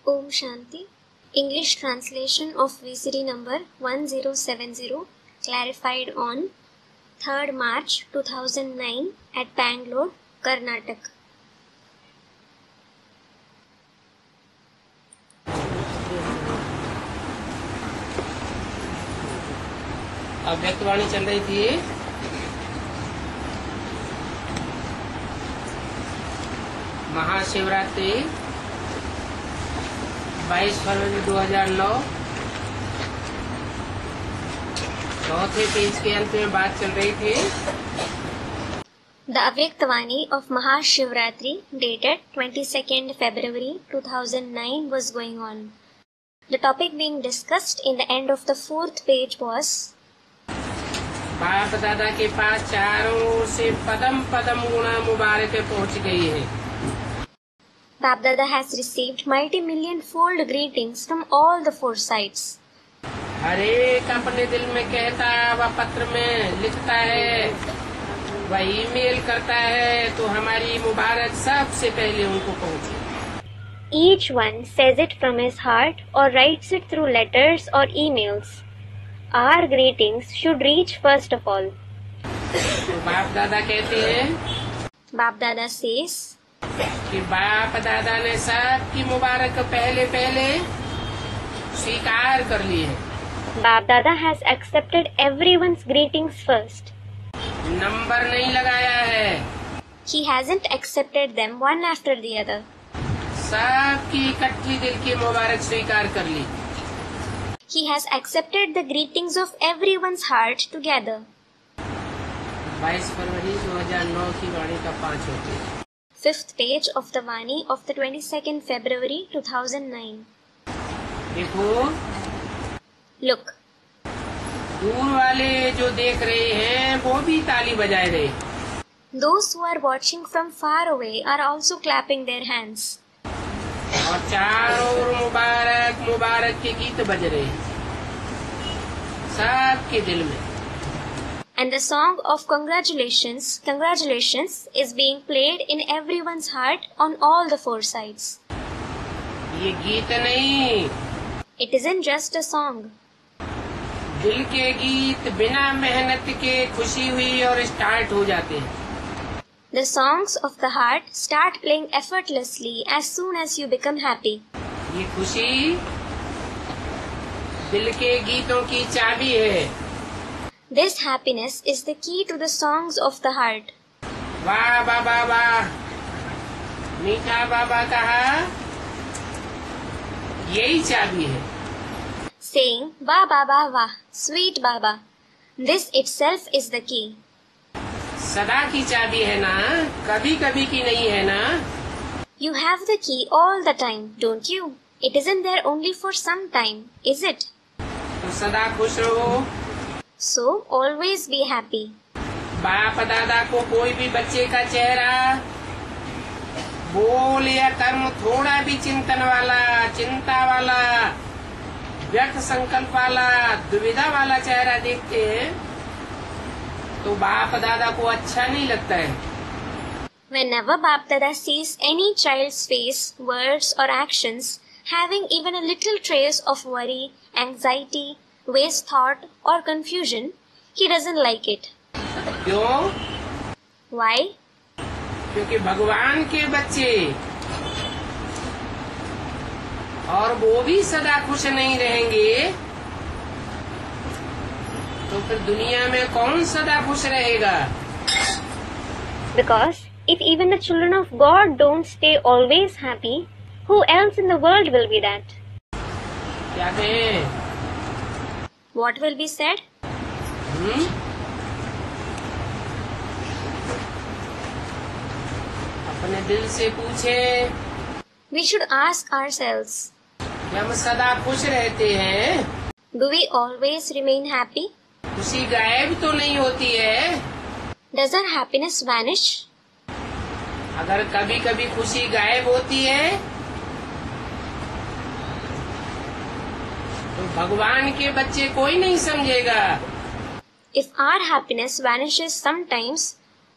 Om Shanti. English translation of VCD number 1070 clarified on 3rd March 2009 at Bangalore, Karnataka. अव्यक्तवाणी चल रही थी। महाशिवरात्रि 22 फरवरी 2009 चौथे page के अंत में बात चल रही थी। The Avyaktavani of Mahashivratri dated 22nd February 2009 was going on. The topic being discussed in the end of the 4th page was बाप दादा के पास चारों ओर से पदम पदम गुणा मुबारक पहुंच गई है। Bap Dada has received multi-million-fold greetings from all the four sides. हर एक अपने दिल में कहता है, वह पत्र में लिखता है, वह ईमेल करता है, तो हमारी मुबारक सबसे पहले उनको पहुंचे। Each one says it from his heart or writes it through letters or emails. Our greetings should reach first of all. तो बाप दादा कहते हैं, Bap Dada says कि बाप दादा ने सबकी मुबारक पहले स्वीकार कर ली है। Bap Dada has accepted everyone's greetings first. Number नहीं लगाया है। He hasn't accepted them one after the other. सबकी इकट्ठी दिल की मुबारक स्वीकार कर ली। He has accepted the greetings of everyone's heart together. 22 फरवरी 2009 की वाणी का 5वां page. 5th page of the Vani of the 22nd February 2009. देखो, Look, दूर वाले जो देख रहे हैं वो भी ताली बजाए रहे। those who are watching from far away are also clapping their hands. और चारों ओर मुबारक मुबारक के गीत बज रहे सबके दिल में। And the song of congratulations is being played in everyone's heart on all the four sides. ये गीत नहीं, It isn't just a song. दिल के गीत बिना मेहनत के खुशी हुई और स्टार्ट हो जाते हैं। The songs of the heart start playing effortlessly as soon as you become happy. ये खुशी दिल के गीतों की चाबी है। This happiness is the key to the songs of the heart. वाह बाबा वाह, मीठा बाबा कहा, यही चाबी है। Saying, Ba Baba Wah, sweet Baba. This itself is the key. सदा की चाबी है ना, कभी कभी की नहीं है ना। You have the key all the time, don't you? It isn't there only for some time, is it? तो सदा खुश रहो। So, always be happy. बाप दादा को कोई भी बच्चे का चेहरा, बोल या कर्म थोड़ा भी चिंतन वाला, चिंता वाला, व्यर्थ संकल्प वाला, दुविधा वाला चेहरा देखते हैं तो बाप दादा को अच्छा नहीं लगता है। Whenever Bap Dada sees any child's face, words or actions having even a little trace of worry, anxiety, waste thought or confusion, he doesn't like it. क्यों? Why? क्योंकि भगवान के बच्चे और वो भी सदा खुश नहीं रहेंगे तो फिर दुनिया में कौन सदा खुश रहेगा? Because if even the children of God don't stay always happy, who else in the world will be that? क्या कहें? What will be said? अपने दिल से पूछे, We should ask ourselves, क्या हम सदा खुश रहते हैं? do we always remain happy? खुशी गायब तो नहीं होती है। Does our happiness vanish? अगर कभी कभी खुशी गायब होती है तो भगवान के बच्चे कोई नहीं समझेगा। If our happiness vanishes sometimes,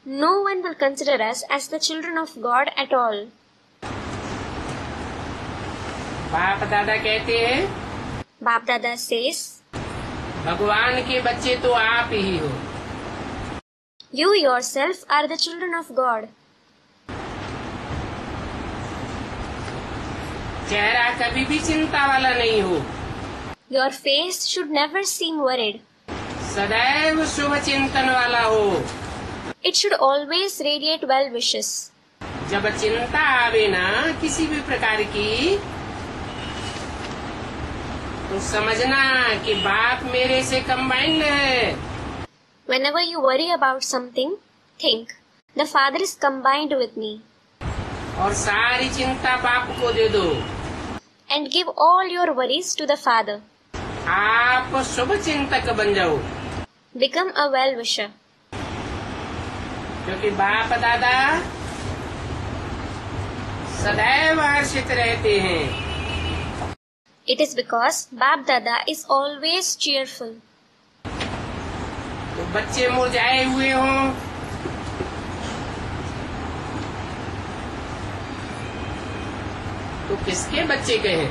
no one will consider us as the children of God at all. बाप दादा कहते हैं, Bap Dada says, भगवान के बच्चे तो आप ही हो। you yourself are the children of God. चेहरा कभी भी चिंता वाला नहीं हो, Your face should never seem worried. सदैव शुभ चिंतन वाला हो। It should always radiate well wishes. जब चिंता आवे ना किसी भी प्रकार की, तो समझना कि बाप मेरे से कंबाइंड है। Whenever you worry about something, think, the Father is combined with me. और सारी चिंता बाप को दे दो। And give all your worries to the Father. आप शुभ चिंतक बन जाओ, Become a well-wisher. क्योंकि बाप दादा सदैव हर्षित रहते हैं। It is because Bap Dada is always cheerful. तो बच्चे मुरझाए हुए हों, तो किसके बच्चे कहें?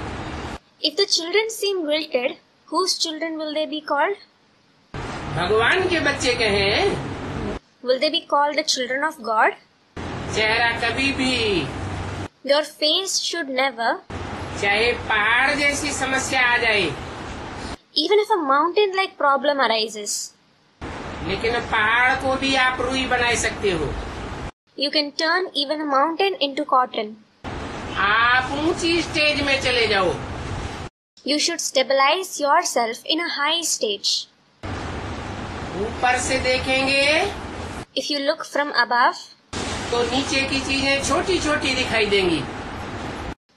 If the children seem wilted, whose children will they be called? भगवान के बच्चे कहें, Will they be called the children of God? चेहरा कभी भी, Your face should never, चाहे पहाड़ जैसी समस्या आ जाए, even if a mountain-like problem arises, लेकिन पहाड़ को भी आप रुई बना सकते हो। you can turn even a mountain into cotton. आप ऊंची स्टेज में चले जाओ, You should stabilize yourself in a high stage. ऊपर से देखेंगे If you look from above, तो नीचे की चीजें छोटी छोटी दिखाई देंगी,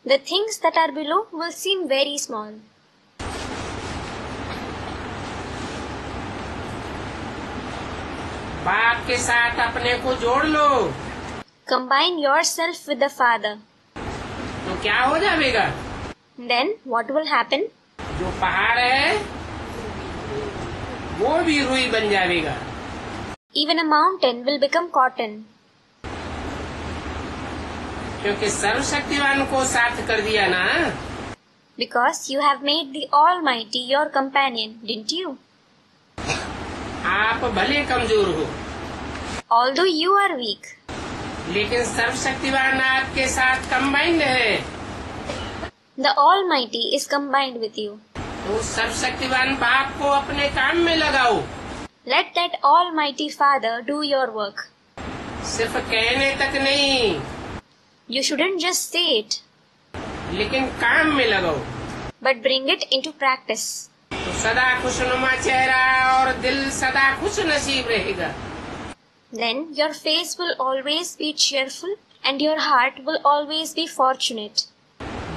the things that are below will seem very small. बाप के साथ अपने को जोड़ लो, Combine yourself with the Father. तो क्या हो जाएगा? Then what will happen? जो पहाड़ है वो भी रुई बन जाएगा। Even a mountain will become cotton. क्योंकि सर्वशक्तिवान को साथ कर दिया ना। Because you have made the Almighty your companion, didn't you? आप भले कमजोर हो, Although you are weak, लेकिन सर्वशक्तिवान आपके साथ कंबाइंड है। the Almighty is combined with you. तो सर्वशक्तिवान बाप को अपने काम में लगाओ। Let that Almighty Father do your work. सिर्फ कहने तक नहीं, You shouldn't just say it, लेकिन काम में लगाओ। but bring it into practice. तो सदा खुशनुमा चेहरा और दिल सदा खुश नसीब रहेगा। Then your face will always be cheerful and your heart will always be fortunate.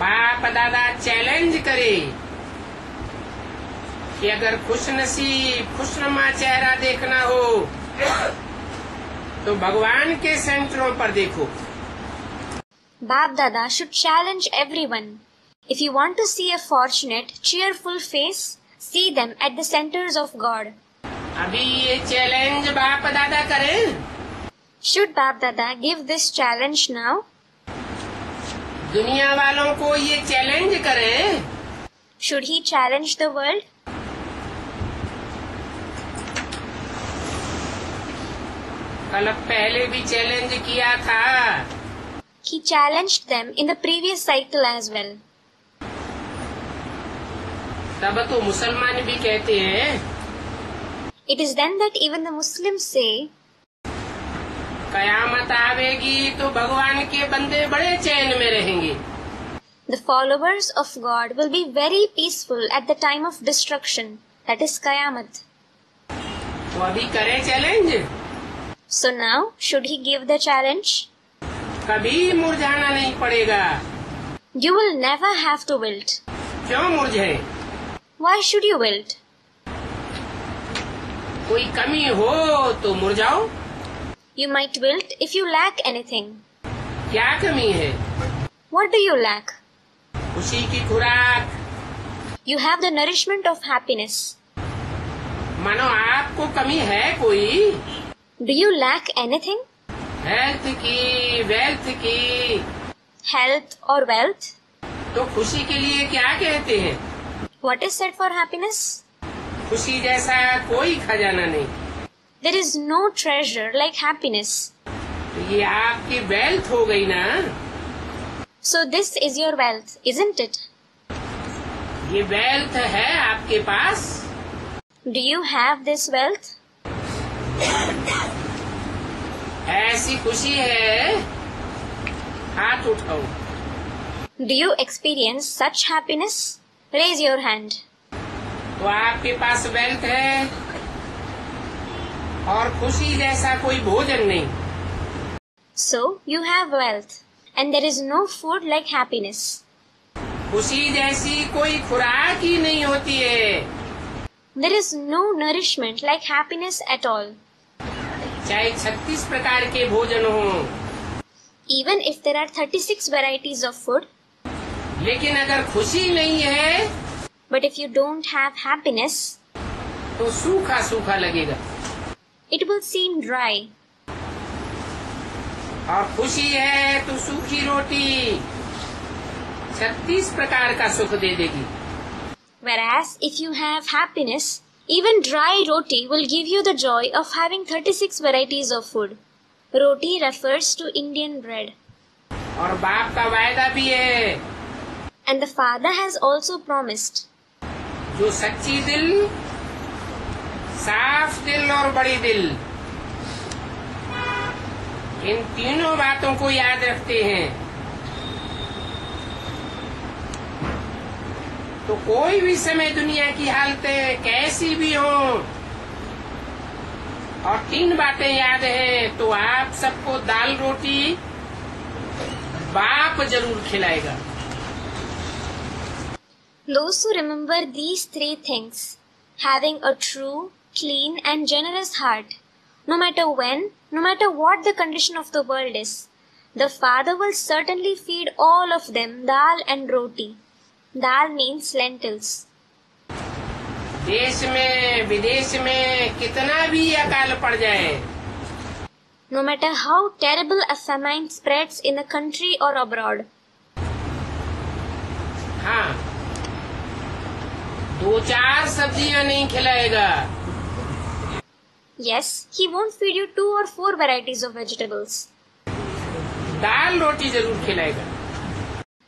बाप दादा चैलेंज करे कि अगर खुश नसीब खुशनुमा चेहरा देखना हो तो भगवान के सेंटरों पर देखो। Bap Dada should challenge everyone. If you want to see a fortunate, cheerful face, see them at the centers of God. अभी ये चैलेंज बाप दादा करें? Should Bap Dada give this challenge now? दुनिया वालों को ये चैलेंज करें? Should he challenge the world? कल पहले भी चैलेंज किया था। He challenged them in the previous cycle as well. तब तो मुसलमान भी कहते हैं, It is then that even the Muslims say, कयामत आवेगी तो भगवान के बंदे बड़े चैन में रहेंगे। the followers of God will be very peaceful at the time of destruction, that is Qayamat. तो अभी करें challenge? So now, should he give the challenge? कभी मुरझाना नहीं पड़ेगा। You will never have to wilt. क्यों मुरझाए? Why should you wilt? कोई कमी हो तो मुरझाओ। You might wilt if you lack anything. क्या कमी है? What do you lack? खुशी की खुराक। You have the nourishment of happiness. मानो आपको कमी है कोई? Do you lack anything? Health की, वेल्थ की, Health or wealth? तो खुशी के लिए क्या कहते हैं? What is said for happiness? खुशी जैसा कोई खजाना नहीं। There is no treasure like happiness. तो ये आपकी वेल्थ हो गई ना। So this is your wealth, isn't it? ये वेल्थ है आपके पास। Do you have this wealth? ऐसी खुशी है, हाथ उठाओ। Do you experience such happiness? Raise your hand. तो आपके पास वेल्थ है और खुशी जैसा कोई भोजन नहीं। So you have wealth, and there is no food like happiness. खुशी जैसी कोई खुराक ही नहीं होती है। There is no nourishment like happiness at all. चाहे 36 प्रकार के भोजन हो, Even if there are 36 varieties of food, लेकिन अगर खुशी नहीं है but if you don't have happiness, तो सूखा सूखा लगेगा। it will seem dry. और खुशी है तो सूखी रोटी 36 प्रकार का सुख दे देगी। Whereas if you have happiness, even dry roti will give you the joy of having 36 varieties of food. Roti refers to Indian bread. और बाप का वायदा भी है, And the Father has also promised, जो सच्ची दिल, साफ दिल और बड़ी दिल, इन तीनों बातों को याद रखते हैं, तो कोई भी समय दुनिया की हालतें कैसी भी हो और 3 बातें याद हैं, तो आप सबको दाल रोटी बाप जरूर खिलाएगा। those who remember these 3 things, having a true, clean and generous heart, no matter when, no matter what the condition of the world is, the Father will certainly feed all of them dal and roti. Dal means lentils. देश में विदेश में कितना भी अकाल पड़ जाए, No matter how terrible a famine spreads in a country or abroad, हाँ, 2-4 सब्जियां नहीं खिलाएगा, yes, He won't feed you 2 or 4 varieties of vegetables, दाल रोटी जरूर खिलाएगा।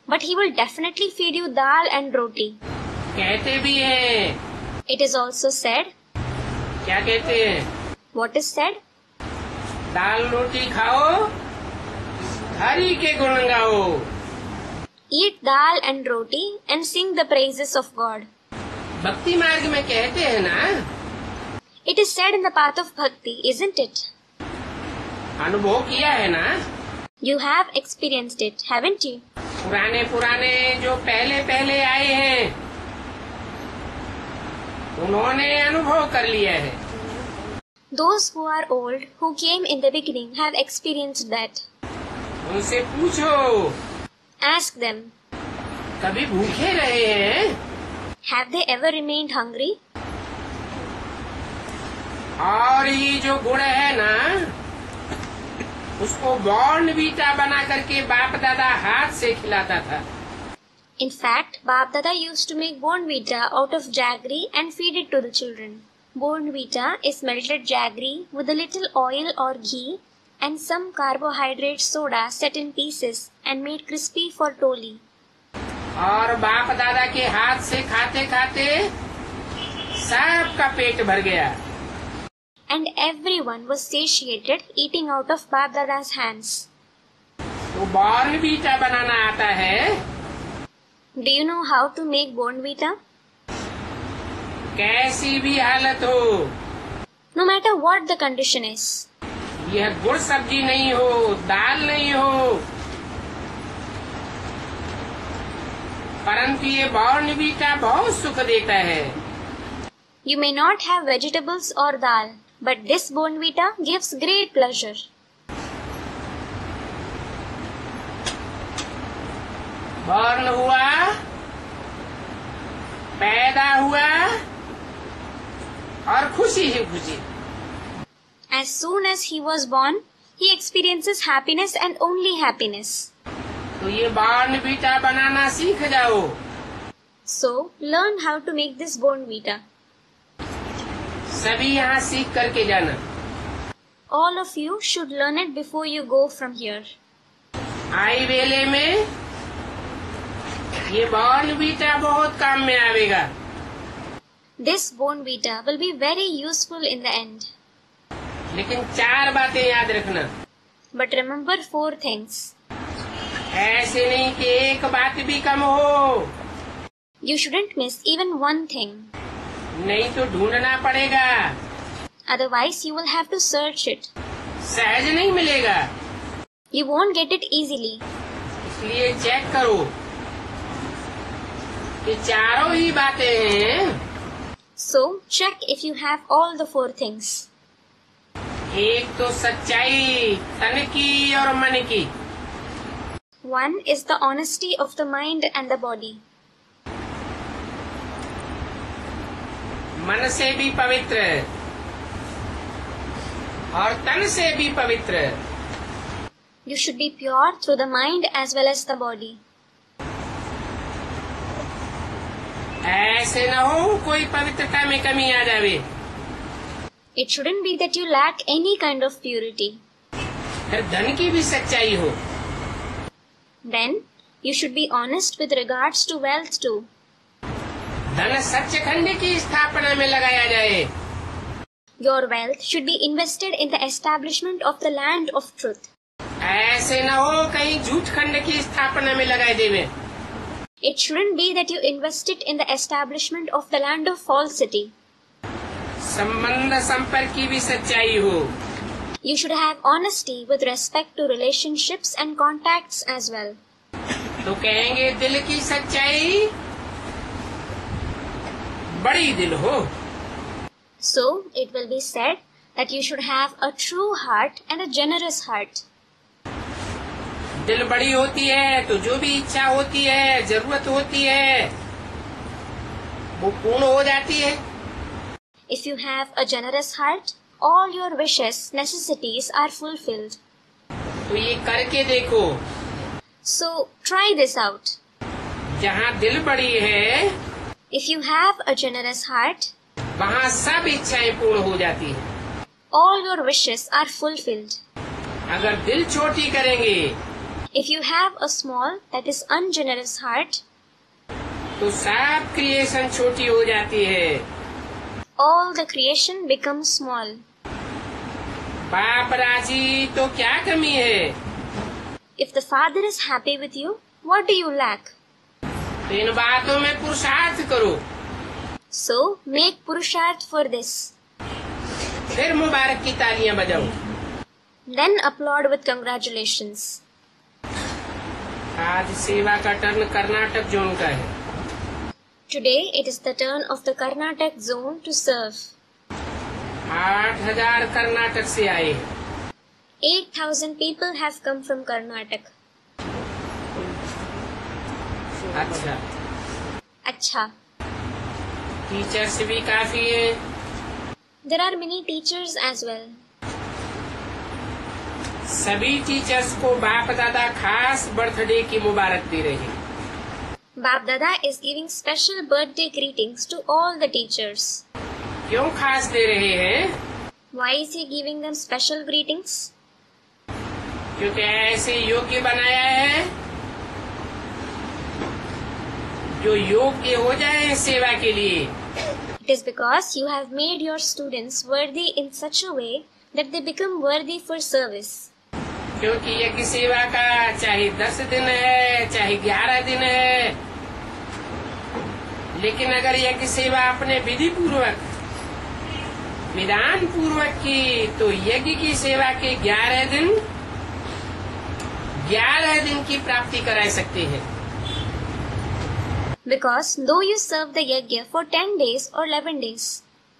but He will definitely feed you dal and roti. कहते भी हैं, It is also said, क्या कहते हैं? what is said? दाल रोटी खाओ, हरि के गुण गाओ। Eat dal and roti and sing the praises of God. भक्ति मार्ग में कहते हैं ना, It is said in the path of bhakti, isn't it? अनुभव किया है ना। You have experienced it, haven't you? पुराने जो पहले आए हैं, उन्होंने अनुभव कर लिया है। Those who are old, who came in the beginning, have experienced that. उनसे पूछो, Ask them, कभी भूखे रहे हैं? have they ever remained hungry? और ये जो गुड़ है ना, उसको बॉर्नवीटा बना करके बाप दादा हाथ से खिलाता था। In fact, Bap Dada used to make Bournvita out of jaggery and feed it to the children. Bournvita is melted jaggery with a little oil or ghee and some carbohydrate soda set in pieces and made crispy for toli. और बाप दादा के हाथ से खाते खाते सबका पेट भर गया। And everyone was satiated eating out of Bap Dada's hands. तो बॉर्नवीटा बनाना आता है? Do you know how to make Bournvita? कैसी भी हालत हो, No matter what the condition is, यह गुड़ सब्जी नहीं हो, दाल नहीं हो, परंतु ये बॉर्नवीटा बहुत सुख देता है। you may not have vegetables or dal, but this Bournvita gives great pleasure. Born हुआ, पैदा हुआ और खुशी ही खुशी। As soon as he was born, he experiences happiness and only happiness. तो तो ये बॉर्नवीटा बनाना सीख जाओ। So, learn how to make this Bournvita. सभी यहाँ सीख करके जाना। All of you should learn it before you go from here. आई वेले में ये बॉर्नवीटा बहुत काम में आवेगा। This Bournvita will be very useful in the end. लेकिन 4 बातें याद रखना। But remember 4 things. ऐसे नहीं कि एक बात भी कम हो। You shouldn't miss even one thing. नहीं तो ढूंढना पड़ेगा। Otherwise, you will have to search it. सहज नहीं मिलेगा। You won't get it easily. इसलिए चेक करो कि चारों ही बातें हैं। So, check if you have all the 4 things. एक तो सच्चाई तन की और मन की। One is the honesty of the mind and the body. मन से भी पवित्र और तन से भी पवित्र। You should be pure through the mind as well as the body. ऐसे न हो कोई पवित्रता में कमी आ जावे। It shouldn't be that you lack any kind of purity. फिर धन की भी सच्चाई हो। Then, you should be honest with regards to wealth too. धन सच्चखंड की स्थापना में लगाया जाए। Your wealth should be invested in the establishment of the land of truth. ऐसे न हो कहीं झूठ खंड की स्थापना में लगाए देवे। It shouldn't be that you invest it in the establishment of the land of falsity. संबंध संपर्क की भी सच्चाई हो। You should have honesty with respect to relationships and contacts as well. तो कहेंगे दिल की सच्चाई बड़ी दिल हो। So, it will be said that you should have a true heart and a generous heart. दिल बड़ी होती है तो जो भी इच्छा होती है, जरूरत होती है, वो पूर्ण हो जाती है। If you have a generous heart, all your wishes, necessities are fulfilled. तो ये करके देखो। So, try this out. जहाँ दिल बड़ी है, If you have a generous heart, वहाँ सब इच्छाएं पूर्ण हो जाती है। all your wishes are fulfilled. अगर दिल छोटी करेंगे, If you have a small, that is ungenerous heart, तो सब क्रिएशन छोटी हो जाती है। all the creation becomes small. बाप राजी तो क्या कमी है? If the Father is happy with you, what do you lack? तो इन बातों में पुरुषार्थ करो। So, make purusharth for this. फिर मुबारक की तालियां बजाओ। Then applaud with congratulations. आज सेवा का टर्न कर्नाटक जोन का है। Today, it is the turn of the Karnataka zone to serve. 8,000 Karnataka से आए। 8,000 people have come from Karnataka. अच्छा, Acha. टीचर्स भी काफी है। There are many teachers as well. सभी टीचर्स को बाप दादा खास बर्थडे की मुबारक दे रहे हैं। Bap Dada is giving special birthday greetings to all the teachers. क्यों खास दे रहे हैं? Why is he giving them special greetings? क्योंकि ऐसे योग्य बनाया है जो योग्य हो जाए सेवा के लिए। It is because you have made your students worthy in such a way that they become worthy for service. क्योंकि यज्ञ सेवा का चाहे 10 दिन है, चाहे 11 दिन है, लेकिन अगर यज्ञ सेवा अपने विधि पूर्वक, विधान पूर्वक की, तो यज्ञ की सेवा के 11 दिन की प्राप्ति करा सकते हैं। Because though you serve the yajna for 10 days or 11 days,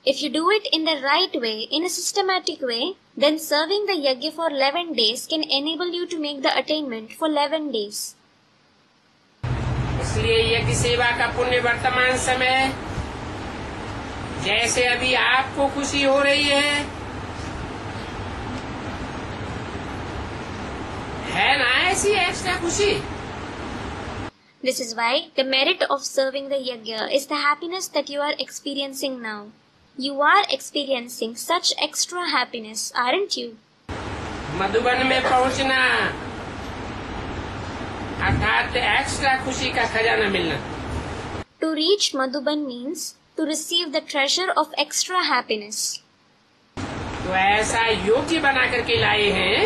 if you do it in the right way, in a systematic way, then serving the yajna for 11 days can enable you to make the attainment for 11 days. इसलिए यज्ञ सेवा का पुण्य वर्तमान समय, जैसे अभी आपको खुशी हो रही है ना, ऐसी एक्स्ट्रा खुशी This is why the merit of serving the yajna is the happiness that you are experiencing now. You are experiencing such extra happiness, aren't you? Madhuban में पहुंचना अर्थात एक्स्ट्रा खुशी का खजाना मिलना. To reach Madhuban means to receive the treasure of extra happiness. तो ऐसा योग्य बना करके लाए हैं.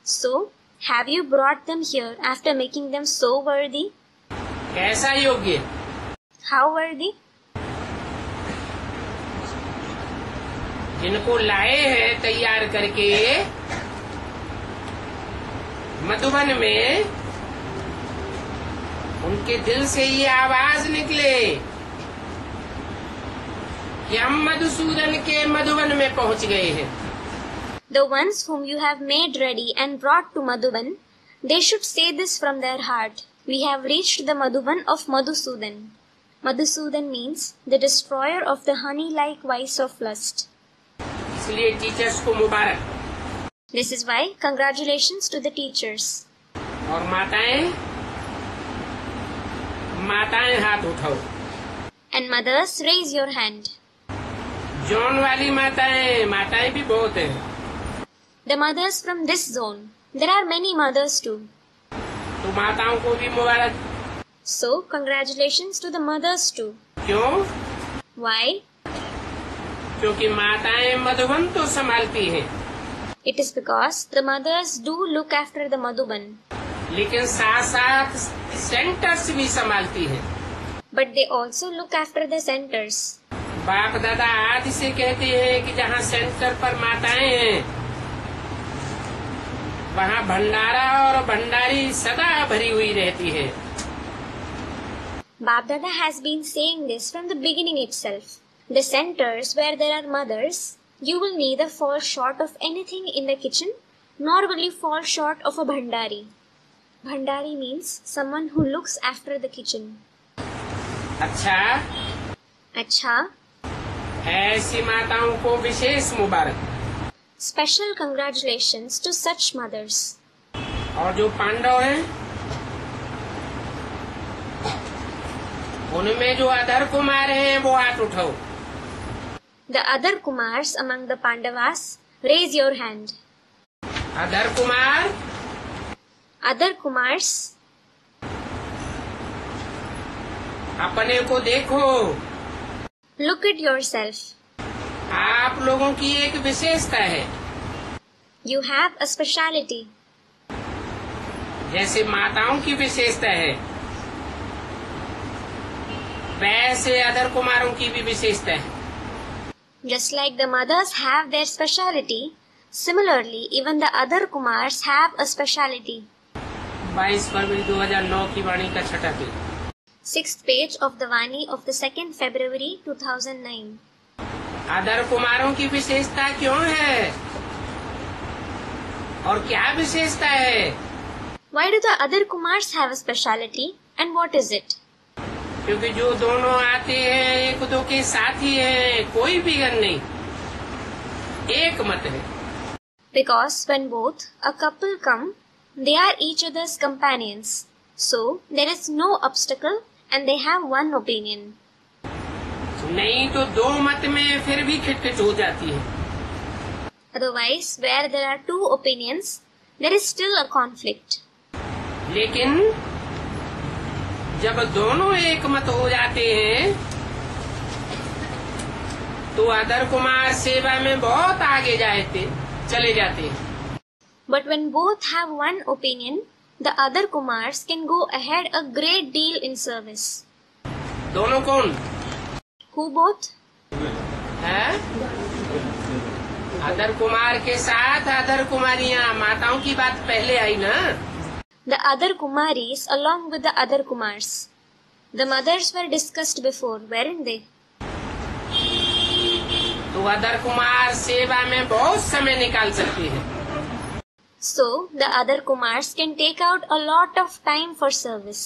So, have you brought them here after making them so worthy? कैसा योग्य? How worthy? जिनको लाए हैं तैयार करके मधुबन में, उनके दिल से ये आवाज निकले कि हम मधुसूदन के मधुबन में पहुंच गए हैं. The ones whom you have made ready and brought to Madhuban, they should say this from their heart. We have reached the Madhuban of Madhusudan. Madhusudan means the destroyer of the honey-like vice of lust. इसलिए teachers को मुबारक. This is why congratulations to the teachers. और माताएं हाथ उठाओ. And mothers, raise your hand. Zone वाली माताएं भी बहुत हैं. The mothers from this zone. There are many mothers too. तो माताओं को भी मुबारक. So, congratulations to the mothers too. क्यों? Why? क्योंकि माताएं मधुबन तो संभालती हैं. It is because the mothers do look after the Madhuban. लेकिन साथ साथ सेंटर्स भी संभालती हैं. But they also look after the centers. बाप दादा आदि से कहते हैं कि जहाँ सेंटर पर माताएं हैं वहाँ भंडारा और भंडारी सदा भरी हुई रहती है. Bap Dada has been saying this from the beginning itself. The centers where there are mothers, you will neither fall short of anything in the kitchen, nor will you fall short of a bhandari. Bhandari means someone who looks after the kitchen. अच्छा, ऐसी माताओं को विशेष मुबारक. Special congratulations to such mothers. और जो पांडव हैं, उनमें जो अधर कुमार हैं वो हाथ उठाओ. The other Kumars among the Pandavas, raise your hand. अधर कुमार, Other Kumars, अपने को देखो. look at yourself. आप लोगों की एक विशेषता है. You have a speciality. जैसे माताओं की विशेषता है वैसे अधर कुमारों की भी विशेषता है. Just like the mothers have their speciality, similarly even the other Kumars have a speciality. 22 फरवरी 2009 की वाणी का छठा page. 6th page of the Vani of the 2nd February 2009. अधर कुमारों की विशेषता क्यों है और क्या विशेषता है? Why do the other Kumars have a speciality and what is it? क्योंकि जो दोनों आते हैं एक दो के साथी हैं, कोई बिगन नहीं, एक मत है. Because when both a couple come, they are each other's companions. So there is no obstacle and they have one opinion. नहीं तो दो मत में फिर भी खिटखिट हो जाती है. Otherwise, where there are two opinions, there is still a conflict. लेकिन जब दोनों एक मत हो जाते हैं तो अधर कुमार सेवा में बहुत आगे चले जाते हैं. But when both have one opinion, the other Kumars can go ahead a great deal in service. दोनों कौन? Who both? है? अधर कुमार के साथ अधर कुमारियां, माताओं की बात पहले आई ना. The other Kumaris along with the other Kumars. The mothers were discussed before, weren't they? तो अधर कुमार सेवा में बहुत समय निकाल सकते हैं. So, the other Kumars can take out a lot of time for service.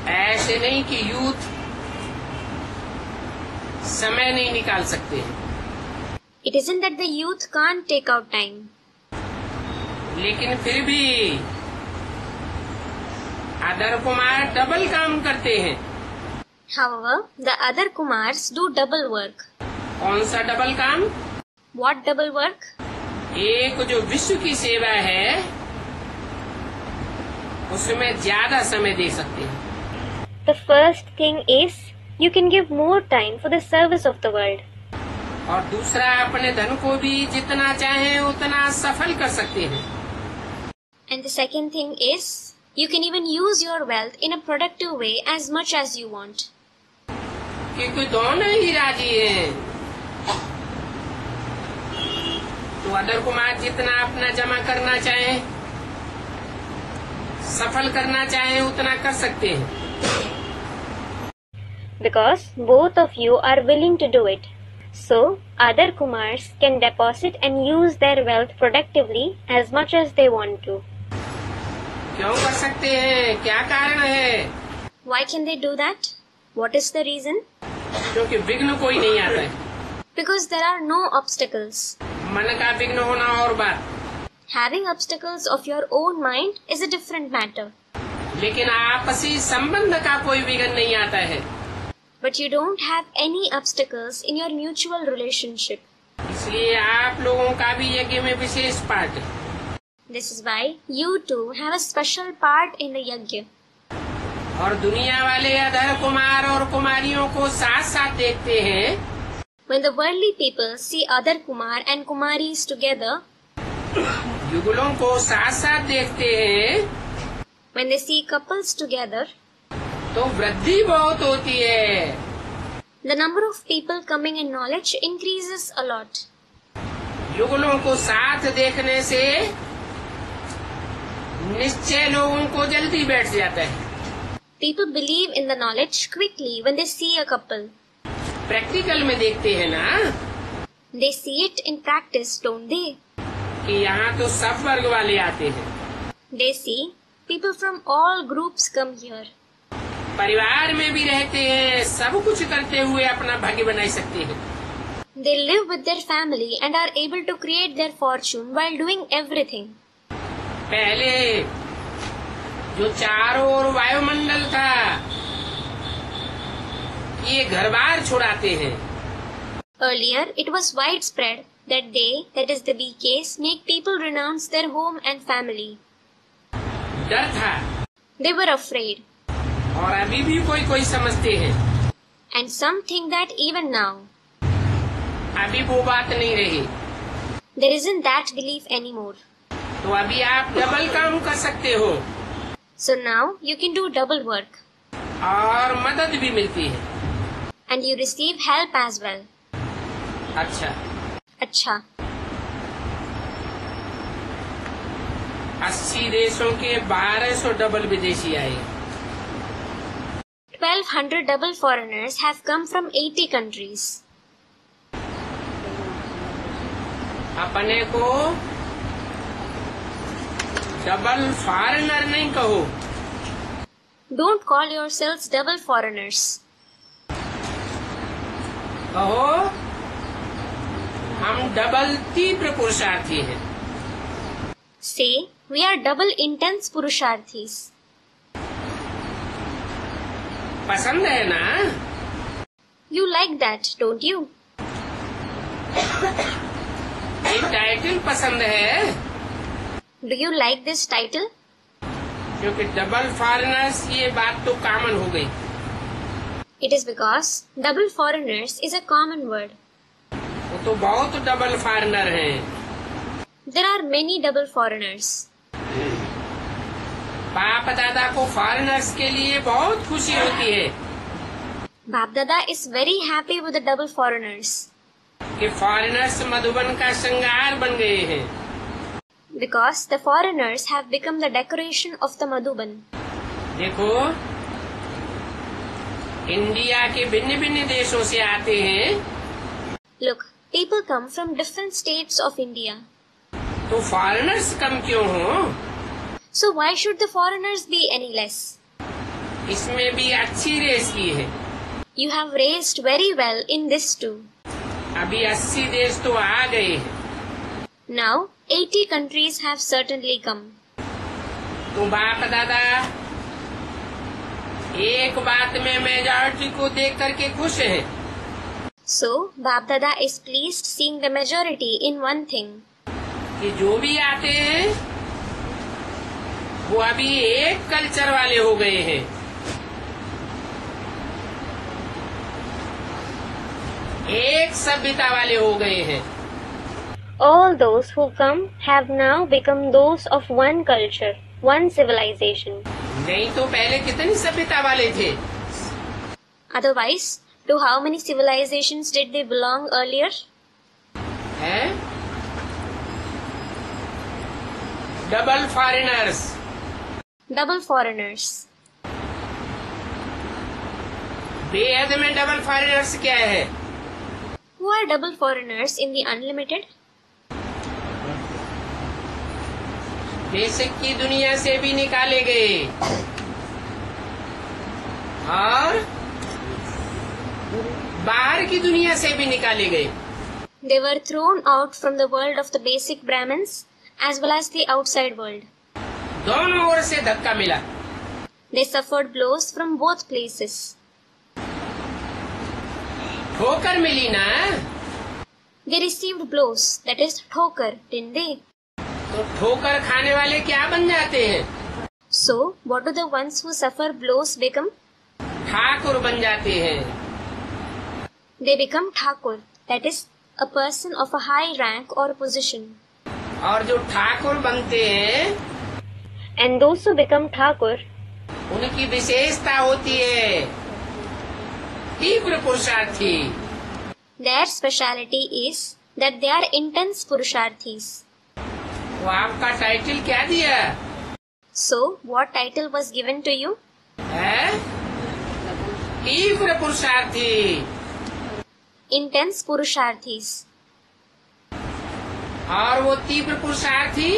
ऐसे नहीं कि यूथ समय नहीं निकाल सकते हैं. It isn't that the youth can't take out time. लेकिन फिर भी अदर कुमार डबल काम करते हैं। However, the other Kumars do double work. कौन सा डबल काम? What double work? एक जो विश्व की सेवा है उसमें ज्यादा समय दे सकते हैं। The first thing is you can give more time for the service of the world. और दूसरा, अपने धन को भी जितना चाहे उतना सफल कर सकते हैं। And the second thing is you can even use your wealth in a productive way as much as you want. क्योंकि दोनों ही राजी हैं। तो अदर कुमार जितना अपना जमा करना चाहे, सफल करना चाहे उतना कर सकते हैं। Because both of you are willing to do it. So, other Kumars can deposit and use their wealth productively as much as they want to. क्यों कर सकते हैं? क्या कारण है? Why can they do that? What is the reason? क्योंकि विघ्न कोई नहीं आता है। Because there are no obstacles. मन का विघ्न होना और बात, Having obstacles of your own mind is a different matter. लेकिन आपसी संबंध का कोई विघ्न नहीं आता है। But you don't have any obstacles in your mutual relationship. इसलिए आप लोगों का भी यज्ञ में विशेष पार्ट है। This is why you too have a special part in the yajna. और दुनिया वाले अधर कुमार और कुमारियों को साथ साथ देखते हैं। When the worldly people see other Kumar and Kumaris together, युगलों को साथ साथ देखते हैं, when they see couples together, तो वृद्धि बहुत होती है। the number of people coming in knowledge increases a lot. युगलों को साथ देखने से निश्चय लोगों को जल्दी बैठ जाता है। People believe in the knowledge quickly when they see a couple. Practical में देखते हैं ना, They see it in practice, don't they? कि यहाँ तो सब वर्ग वाले आते हैं। They see people from all groups come here. परिवार में भी रहते हैं, सब कुछ करते हुए अपना भाग्य बना सकते हैं। They live with their family and are able to create their fortune while doing everything. पहले जो चारों ओर वायुमंडल था, ये घर बार छुड़ाते हैं। Earlier, it was widespread that they, that is the BKs, make people renounce their home and family. डर था। They were afraid. और अभी भी कोई समझते हैं। And some think that even now. अभी वो बात नहीं रही। There isn't that belief anymore. तो अभी आप डबल काम कर सकते हो। So now you can do double work. और मदद भी मिलती है। And you receive help as well. अच्छा। अच्छा। 80 देशों के 1200 डबल विदेशी आए। 1200 double foreigners have come from 80 countries. अपने को डबल फॉरेनर नहीं कहो। Don't call yourselves double foreigners. कहो हम डबल तीव्र पुरुषार्थी हैं। Say, we are double intense Purusharthis. पसंद है ना? You like that, don't you? ये टाइटल पसंद है? Do you like this title? क्योंकि डबल फॉरेनर्स ये बात तो कॉमन हो गई। It is because double foreigners is a common word. वो तो बहुत डबल फॉरेनर हैं। There are many double foreigners. बाप दादा को फॉरेनर्स के लिए बहुत खुशी होती है Bap Dada is very happy with the double foreigners कि फॉरेनर्स मधुबन का श्रृंगार बन गए हैं। because the foreigners have become the decoration of the Madhuban. देखो, इंडिया के भिन्न भिन्न देशों से आते हैं। Look, people come from different states of India. तो फॉरेनर्स कम क्यों हो? So why should the foreigners be any less? इसमें भी अच्छी रेस की है। You have raced very well in this too. अभी 80 देश तो आ गए हैं। Now 80 countries have certainly come. तो बाप दादा एक बात में मेजॉरिटी को देख करके खुश है। So, Bap Dada is pleased seeing the majority in one thing. कि जो भी आते हैं वो अभी एक कल्चर वाले हो गए हैं। एक सभ्यता वाले हो गए हैं। All those who come have now become those of one culture, one civilization. नहीं तो पहले कितनी सभ्यता वाले थे? Otherwise, to how many civilizations did they belong earlier? हैं? Double foreigners. Double foreigners. बेहद में डबल फॉरेनर्स क्या है? Who are double foreigners in the unlimited? Basic की दुनिया से भी निकाले गए और बाहर की दुनिया से भी निकाले गए। They were thrown out from the world of the basic Brahmins as well as the outside world. दोनों ओर से धक्का मिला। They suffered blows from both places. ठोकर मिली ना? They received blows, that is ठोकर, didn't they? तो ठोकर खाने वाले क्या बन जाते हैं? So, what do the ones who suffer blows become? Thakur बन जाते हैं। They become Thakur, that is a person of a high rank or position. और जो ठाकुर बनते हैं And those who become Thakur, उनकी विशेषता होती है तीव्र पुरुषार्थी। their speciality is that they are intense Purusharthis. वो आपका टाइटल क्या दिया So, what title was given to you? है? तीव्र पुरुषार्थी। Intense Purusharthis. और वो तीव्र पुरुषार्थी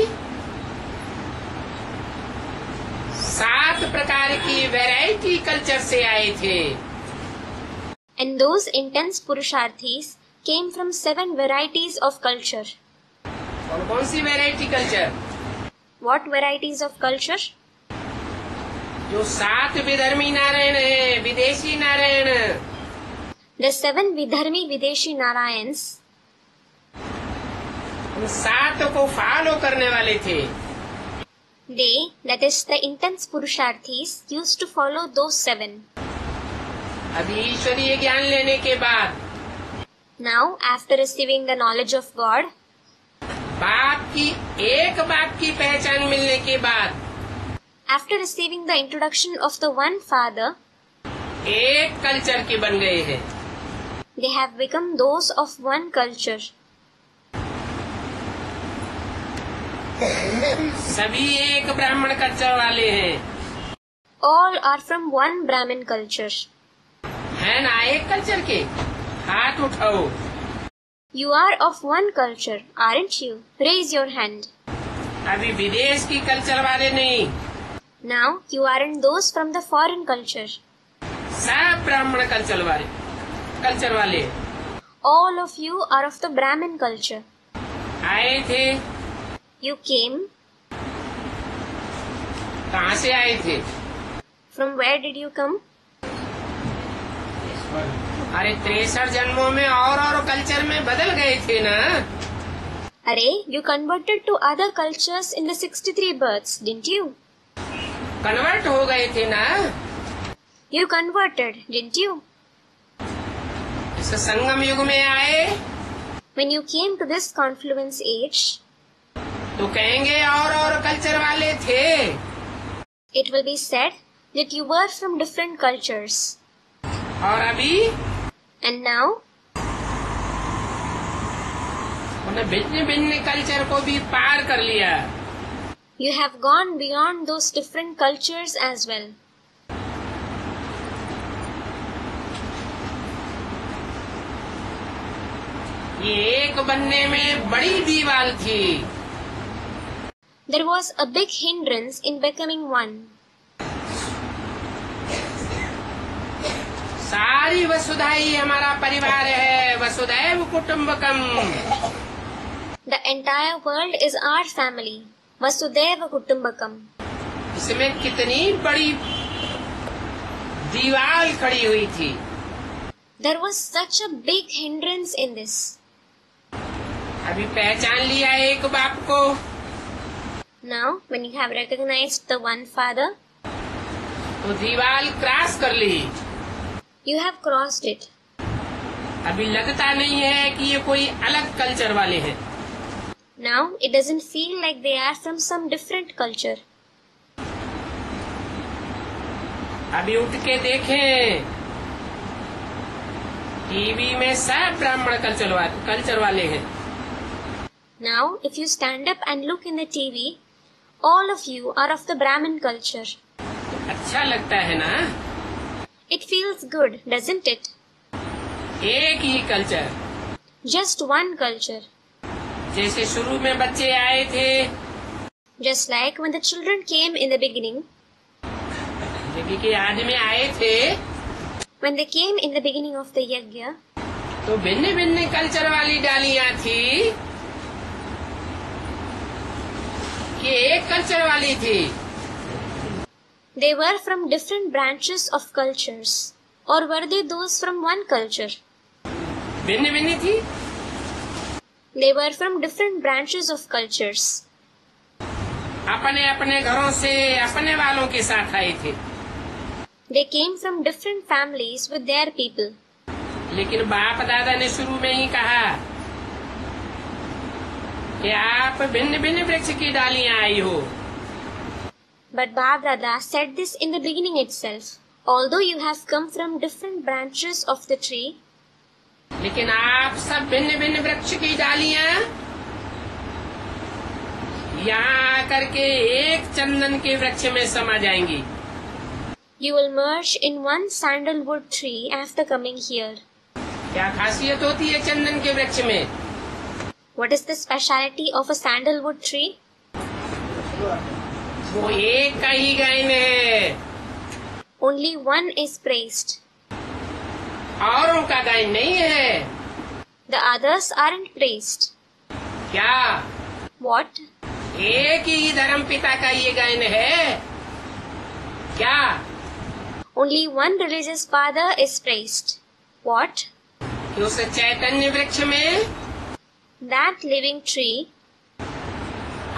7 प्रकार की वैरायटी कल्चर से आए थे। And those intense Purusharthis came from 7 varieties of culture. और कौन सी variety culture? What varieties of culture? जो 7 विधर्मी नारायण है, विदेशी Narayan. The 7 Vidharmi Videshi Narayans, उन 7 को फॉलो करने वाले थे। they, that is the intense Purusharthis, used to follow those 7. अभी ईश्वरीय ज्ञान लेने के बाद Now, after receiving the knowledge of God, एक बाप की पहचान मिलने के बाद after receiving the introduction of the one Father, एक कल्चर के बन गए हैं। they have become those of one culture. सभी एक ब्राह्मण कल्चर वाले हैं। All are from one Brahmin culture. है ना एक कल्चर के? हाथ उठाओ। You are of one culture, aren't you? Raise your hand. अभी विदेश की कल्चर वाले नहीं, Now, you aren't those from the foreign culture. सब ब्राह्मण कल्चर वाले All of you are of the Brahmin culture. आए थे। You came. कहाँ से आए थे? From where did you come? अरे 63 जन्मों में और कल्चर में बदल गए थे ना। अरे, you converted to other cultures in the 63 births, didn't you? Convert हो गए थे ना। You converted, didn't you? इस संगम युग में आए When you came to this confluence age, तो कहेंगे और कल्चर वाले थे। it will be said that you were from different cultures. और अभी And now, उन्हें भिन्न भिन्न कल्चर को भी पार कर लिया। you have gone beyond those different cultures as well. ये एक बनने में बड़ी दीवार थी। There was a big hindrance in becoming one. सारी वसुधा ही हमारा परिवार है, वसुधैव कुटुम्बकम। The entire world is our family. Vasudeva Kutumbakam. इसमें कितनी बड़ी दीवार खड़ी हुई थी। There was such a big hindrance in this. अभी पहचान लिया एक बाप को, Now, when you have recognized the one father, तो दीवार क्रॉस कर ली। you have crossed it. अभी लगता नहीं है कि ये कोई अलग कल्चर वाले हैं। Now, it doesn't feel like they are from some different culture. अभी उठ के देखें, टीवी में सब ब्राह्मण कल्चर वाले हैं। Now, if you stand up and look in the TV, all of you are of the Brahmin culture. अच्छा लगता है ना? It feels good, doesn't it? एक ही कल्चर। Just one culture. जैसे शुरू में बच्चे आए थे, Just like when the children came in the beginning, यज्ञ के आदि में आए थे, when they came in the beginning of the yajna, तो भिन्न भिन्न कल्चर वाली डालियां थी कि एक कल्चर वाली थी। they were from different branches of cultures, or were they those from one culture? भिन्न भिन्न थी। They were from different branches of cultures. अपने अपने घरों से अपने वालों के साथ आए थे, They came from different families with their people. लेकिन बाप दादा ने शुरू में ही कहा कि आप भिन्न भिन्न वृक्ष की डालियां आई हो। But Bab Dada said this in the beginning itself. Although you have come from different branches of the tree, लेकिन आप सब भिन्न भिन्न वृक्ष की डालियां यहाँ आकर के एक चंदन के वृक्ष में समा जाएंगी। you will merge in one sandalwood tree after coming here. क्या खासियत होती है चंदन के वृक्ष में? What is the speciality of a sandalwood tree? वो एक का ही गायन है, Only one is praised. औरों का गायन नहीं है। The others aren't praised. क्या What? एक ही धर्म पिता का ये गायन है क्या? Only one religious father is praised. What? कि उस चैतन्य वृक्ष में That living tree,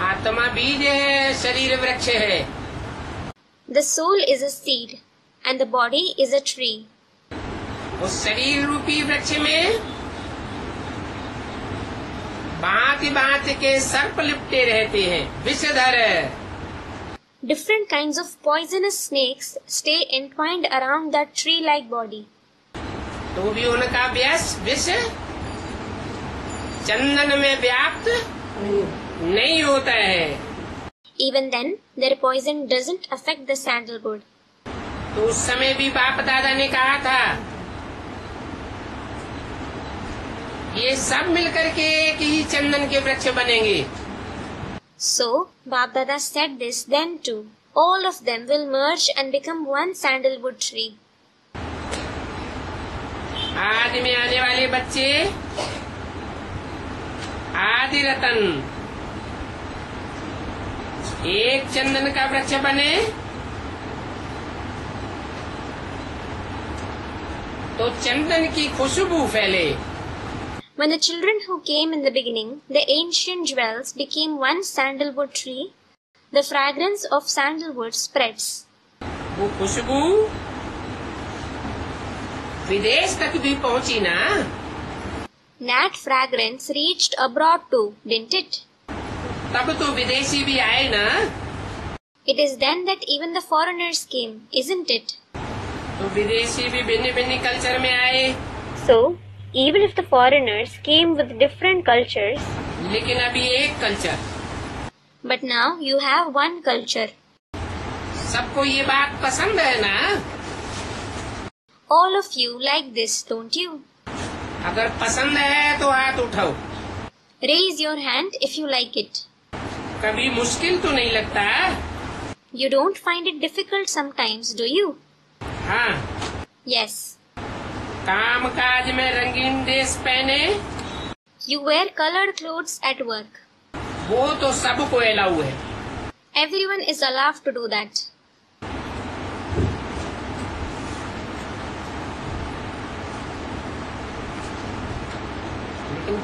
आत्मा बीज है, शरीर वृक्ष है। the soul is a seed and the body is a tree. उस शरीर रूपी वृक्ष में भांति भांति के सर्प लिपटे रहते हैं, विषधर। Different kinds of poisonous snakes stay entwined around that tree-like body. तो भी उनका विष चंदन में व्याप्त नहीं होता है। Even then, their poison doesn't affect the sandalwood. तो उस समय भी बाप दादा ने कहा था ये सब मिलकर के एक ही चंदन के वृक्ष बनेंगे। So, Bab Dada said this then too. All of them will merge and become one sandalwood tree. आदि में आने वाले बच्चे आदि रतन एक चंदन का वृक्ष बने तो चंदन की खुशबू फैले। When the children who came in the beginning, the ancient jewels, became one sandalwood tree, the fragrance of sandalwood spreads. वो खुशबू विदेश तक भी पहुंची ना? That fragrance reached abroad too, didn't it? तब तो विदेशी भी आए ना? It is then that even the foreigners came, isn't it? तो विदेशी भी भिन्न भिन्न कल्चर में आए। So, even if the foreigners came with different cultures, लेकिन अभी एक culture. but now you have one culture. सबको ये बात पसंद है ना? All of you like this, don't you? अगर पसंद है तो हाथ उठाओ। Raise your hand if you like it. कभी मुश्किल तो नहीं लगता? You don't find it difficult sometimes, do you? हाँ। Yes. काम काज में रंगीन ड्रेस पहने You wear colored clothes at work. वो तो सबको अलाउ है। Everyone is allowed to do that.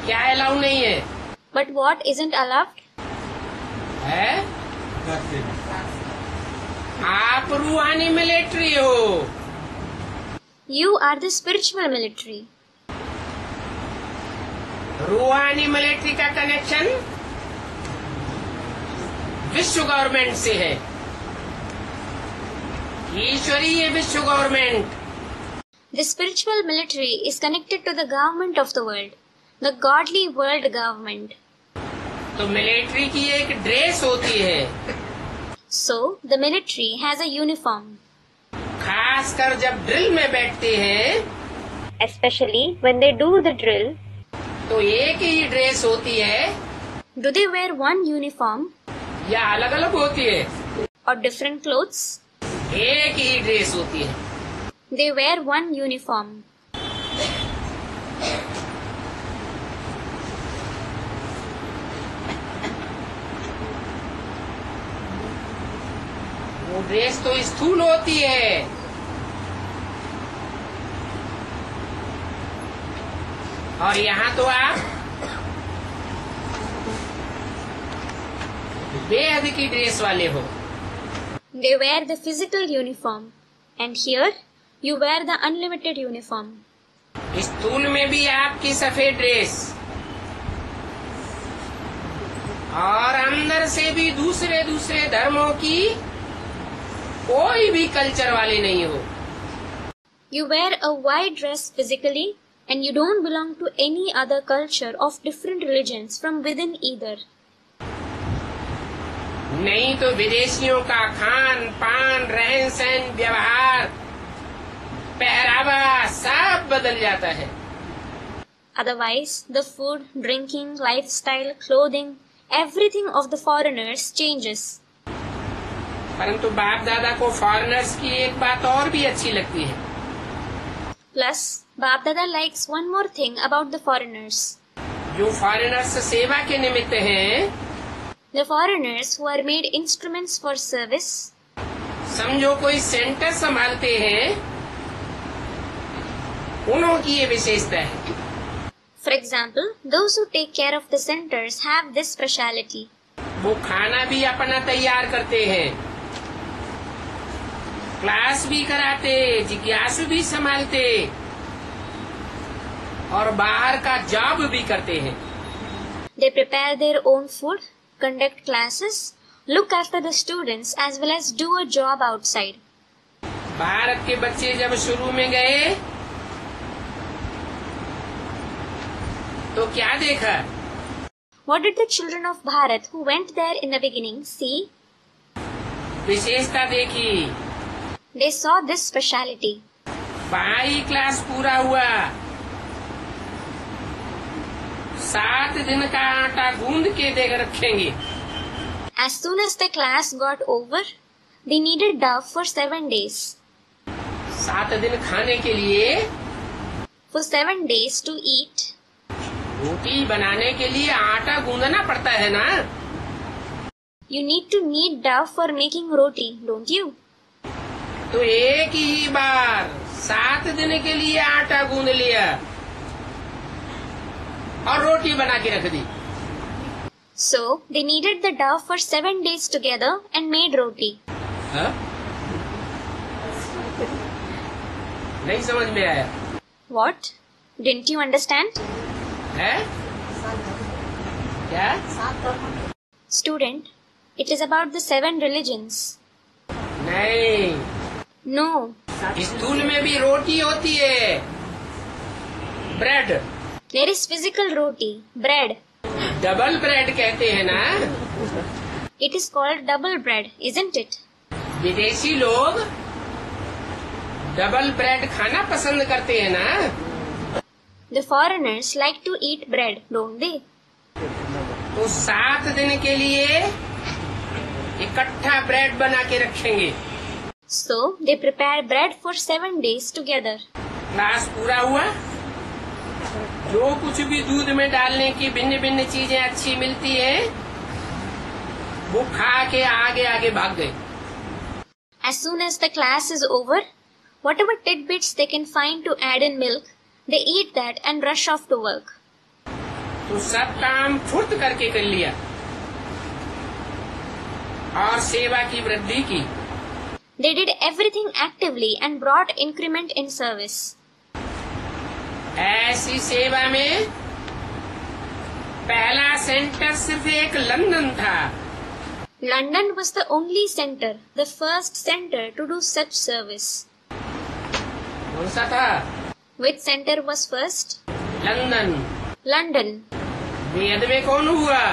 क्या अलाउ नहीं है? But what isn't allowed? है? आप रूहानी मिलिट्री हो। You are the spiritual military. रूहानी मिलिट्री का कनेक्शन विश्व गवर्नमेंट से है, ईश्वरीय विश्व government. The spiritual military is connected to the government of the world, the godly world government. तो मिलिट्री की एक ड्रेस होती है। So, the military has a uniform. खासकर जब ड्रिल में बैठते हैं, Especially when they do the drill. तो एक ही ड्रेस होती है Do they wear one uniform या अलग अलग होती है? or different clothes? एक ही ड्रेस होती है। They wear one uniform. वो ड्रेस तो स्थूल होती है, और यहाँ तो आप बेहद की ड्रेस वाले हो। They wear the physical uniform, and here you wear the unlimited uniform. स्थूल में भी आपकी सफेद ड्रेस, और अंदर से भी दूसरे दूसरे धर्मों की कोई भी कल्चर वाले नहीं हो। You wear a white dress physically, and you don't belong to any other culture of different religions from within either. नहीं तो विदेशियों का खान पान, रहन सहन, व्यवहार, पहरावा सब बदल जाता है। Otherwise, the food, drinking, lifestyle, clothing, everything of the foreigners changes. परंतु बाप दादा को फॉरेनर्स की एक बात और भी अच्छी लगती है। Plus, Bap Dada likes one more thing about the foreigners. जो फॉरेनर्स सेवा के निमित्त हैं, The foreigners who are made instruments for service. समझो कोई सेंटर संभालते हैं, उन्हों की ये विशेषता है। For example, those who take care of the centers have this speciality. वो खाना भी अपना तैयार करते हैं, क्लास भी कराते, जिज्ञासु भी संभालते, और बाहर का जॉब भी करते हैं। They prepare their own food, conduct classes, look after the students as well as do a job outside. Bharat के बच्चे जब शुरू में गए तो क्या देखा? What did the children of Bharat who went there in the beginning see? विशेषता देखी। They saw this speciality. 22 class पूरा हुआ, 7 दिन का आटा गूंद के देख रखेंगे। As soon as the class got over, they needed dough for 7 days. 7 दिन खाने के लिए, For 7 days to eat. रोटी बनाने के लिए आटा गूंदना पड़ता है ना? You need to knead dough for making roti, don't you? तो एक ही बार 7 दिन के लिए आटा गूंद लिया और रोटी बना के रख दी। So, they kneaded the dough for 7 days together and made roti. हाँ? नहीं समझ में आया। What? Didn't you understand? है? क्या? Student, it is about the 7 religions. नहीं, No, स्थूल में भी रोटी होती है, bread. there is physical roti, bread. Double bread कहते हैं ना? It is called double bread, isn't it? विदेशी लोग डबल ब्रेड खाना पसंद करते हैं ना? The foreigners like to eat bread, don't they? तो 7 दिन के लिए इकट्ठा ब्रेड बना के रखेंगे। So, they prepare bread for 7 days together. Class पूरा हुआ, जो कुछ भी दूध में डालने की भिन्न भिन्न चीजें अच्छी मिलती है, वो खा के आगे आगे भाग गए। As soon as the class is over, whatever tidbits they can find to add in milk, they eat that and rush off to work. तो सब काम फुर्त करके कर लिया और सेवा की वृद्धि की। They did everything actively and brought increment in service. ऐसी सेवा में पहला सेंटर सिर्फ एक लंदन था। London was the only center, the first center to do such service. कौन सा था? Which center was first? London. London. वेद में कौन हुआ?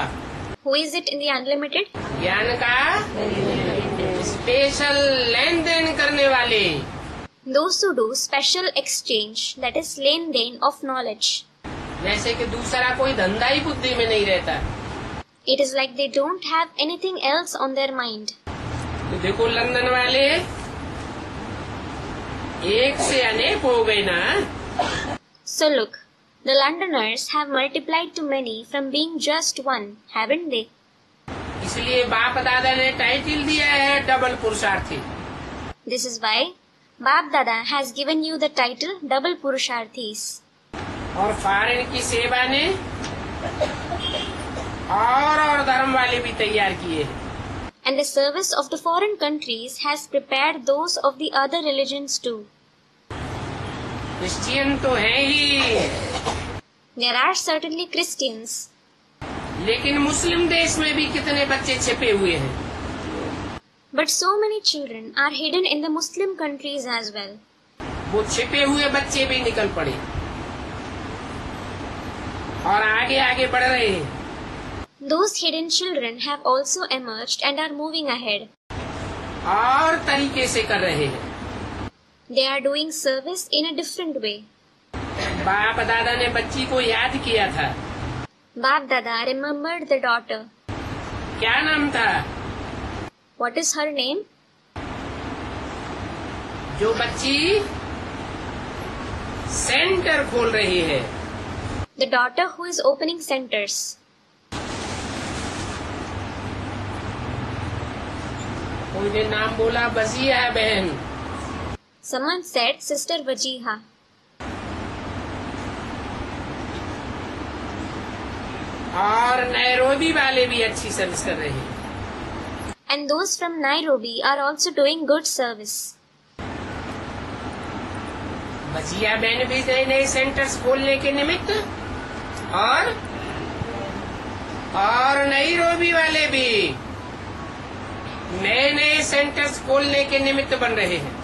Who is it in the Unlimited? ज्ञान का स्पेशल लेन देन करने वाले। Those who do special exchange, that is लेन-देन of knowledge. जैसे कि दूसरा कोई धंधा ही बुद्धि में नहीं रहता। It is like they don't have anything else on their mind. तो देखो लंदन वाले एक से अनेक हो गए ना। So look, the Londoners have multiplied to many from being just one, haven't they? इसलिए बाप दादा ने टाइटल दिया है double पुरुषार्थी। This is why Bap Dada has given you the title Double Purusharthis. और फॉरेन की सेवा ने और धर्म वाले भी तैयार किए हैं। And the service of the foreign countries has prepared those of the other religions too. Christian तो हैं ही, There are certainly Christians, लेकिन मुस्लिम देश में भी कितने बच्चे छिपे हुए हैं। but so many children are hidden in the Muslim countries as well. वो छिपे हुए बच्चे भी निकल पड़े और आगे आगे बढ़ रहे हैं। Those hidden children have also emerged and are moving ahead. और तरीके से कर रहे हैं। They are doing service in a different way. बाप दादा ने बच्ची को याद किया था। Bap Dada remembered the daughter. क्या नाम था? What is her name? जो बच्ची सेंटर खोल रही है। The daughter who is opening centers. कोई ने नाम बोला बजिया बहन। Someone said Sister Vajiha. और नैरोबी वाले भी अच्छी सर्विस कर रहे हैं। And those from Nairobi are also doing good service. बजिया बहन भी नए नए सेंटर्स खोलने के निमित्त और नैरोबी वाले भी नए नए सेंटर्स खोलने के निमित्त बन रहे हैं।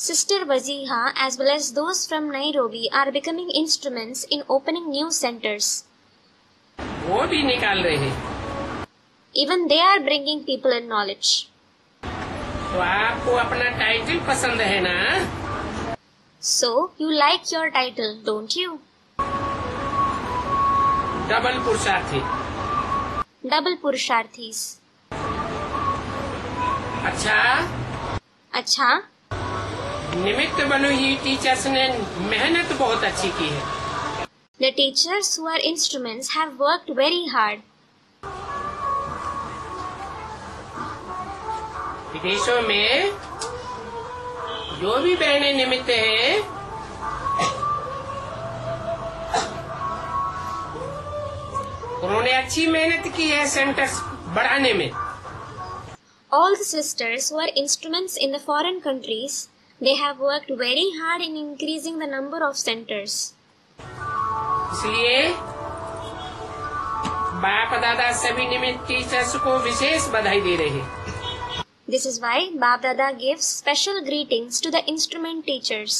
Sister Vajiha as well as those from Nairobi are becoming instruments in opening new centers. वो भी निकाल रहे हैं। Even they are bringing people in knowledge. तो आपको अपना टाइटल पसंद है ना? So, you like your title, don't you? Double पुरुषार्थी। Double Purusharthis. अच्छा, निमित्त बनी हुई टीचर्स ने मेहनत बहुत अच्छी की है। the teachers who are instruments have worked very hard. विदेशों में जो भी बहनें निमित्त हैं, उन्होंने अच्छी मेहनत की है सेंटर्स बढ़ाने में। All the sisters who are instruments in the foreign countries, they have worked very hard in increasing the number of centers. इसलिए बाप दादा सभी निमित्त टीचर्स को विशेष बधाई दे रहे हैं। This is why Bap Dada gives special greetings to the instrument teachers.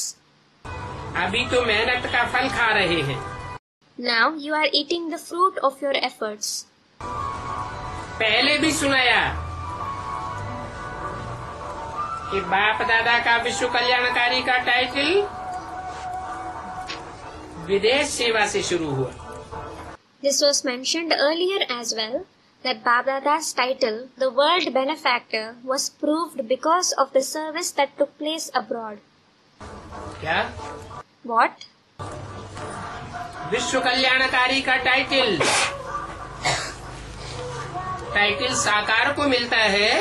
अभी तो मेहनत का फल खा रहे हैं। Now you are eating the fruit of your efforts. पहले भी सुनाया कि बाप दादा का विश्व कल्याणकारी का टाइटल विदेश सेवा से शुरू हुआ। This was mentioned earlier as well, that Bap Dada's title, the World Benefactor, was proved because of the service that took place abroad. क्या? What? विश्व कल्याणकारी का टाइटल साकार को मिलता है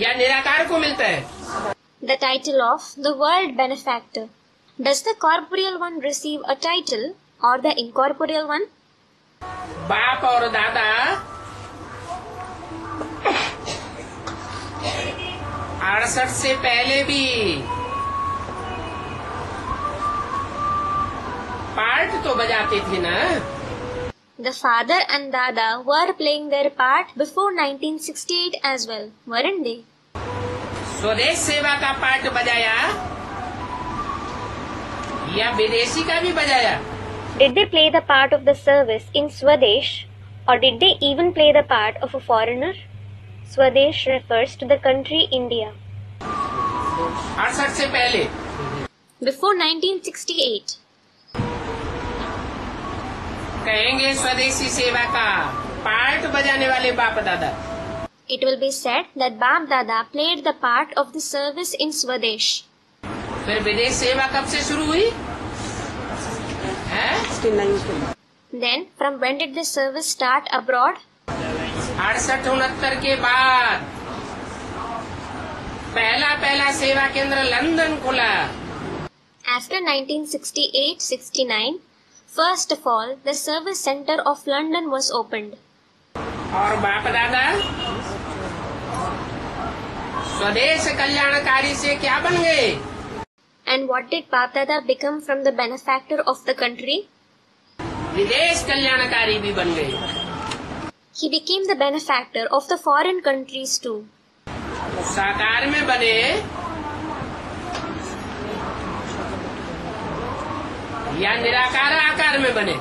या निराकार को मिलता है? The title of the World Benefactor. Does the corporeal one receive a title or the incorporeal one? बाप और दादा 68 से पहले भी पार्ट तो बजाते थे ना। The father and Dada were playing their part before 1968 as well, weren't they? स्वदेश सेवा का पार्ट बजाया या विदेशी का भी बजाया? Did they play the part of the service in Swadesh, or did they even play the part of a foreigner? Swadesh refers to the country India. 68 से पहले, Before 1968, कहेंगे स्वदेशी सेवा का पार्ट बजाने वाले बाप दादा। it will be said that Bap Dada played the part of the service in Swadesh. फिर विदेश सेवा कब से शुरू हुई है? Then, from when did the service start abroad? 68-69 के बाद पहला सेवा केंद्र लंदन खुला। After 1968-69, first of all, the service center of London was opened. और बाप दादा स्वदेश कल्याणकारी से क्या बन गए? And what did Bap Dada become from the benefactor of the country? विदेश कल्याणकारी भी बन गए। He became the benefactor of the foreign countries too. साकार में बने या निराकार आकार में बने?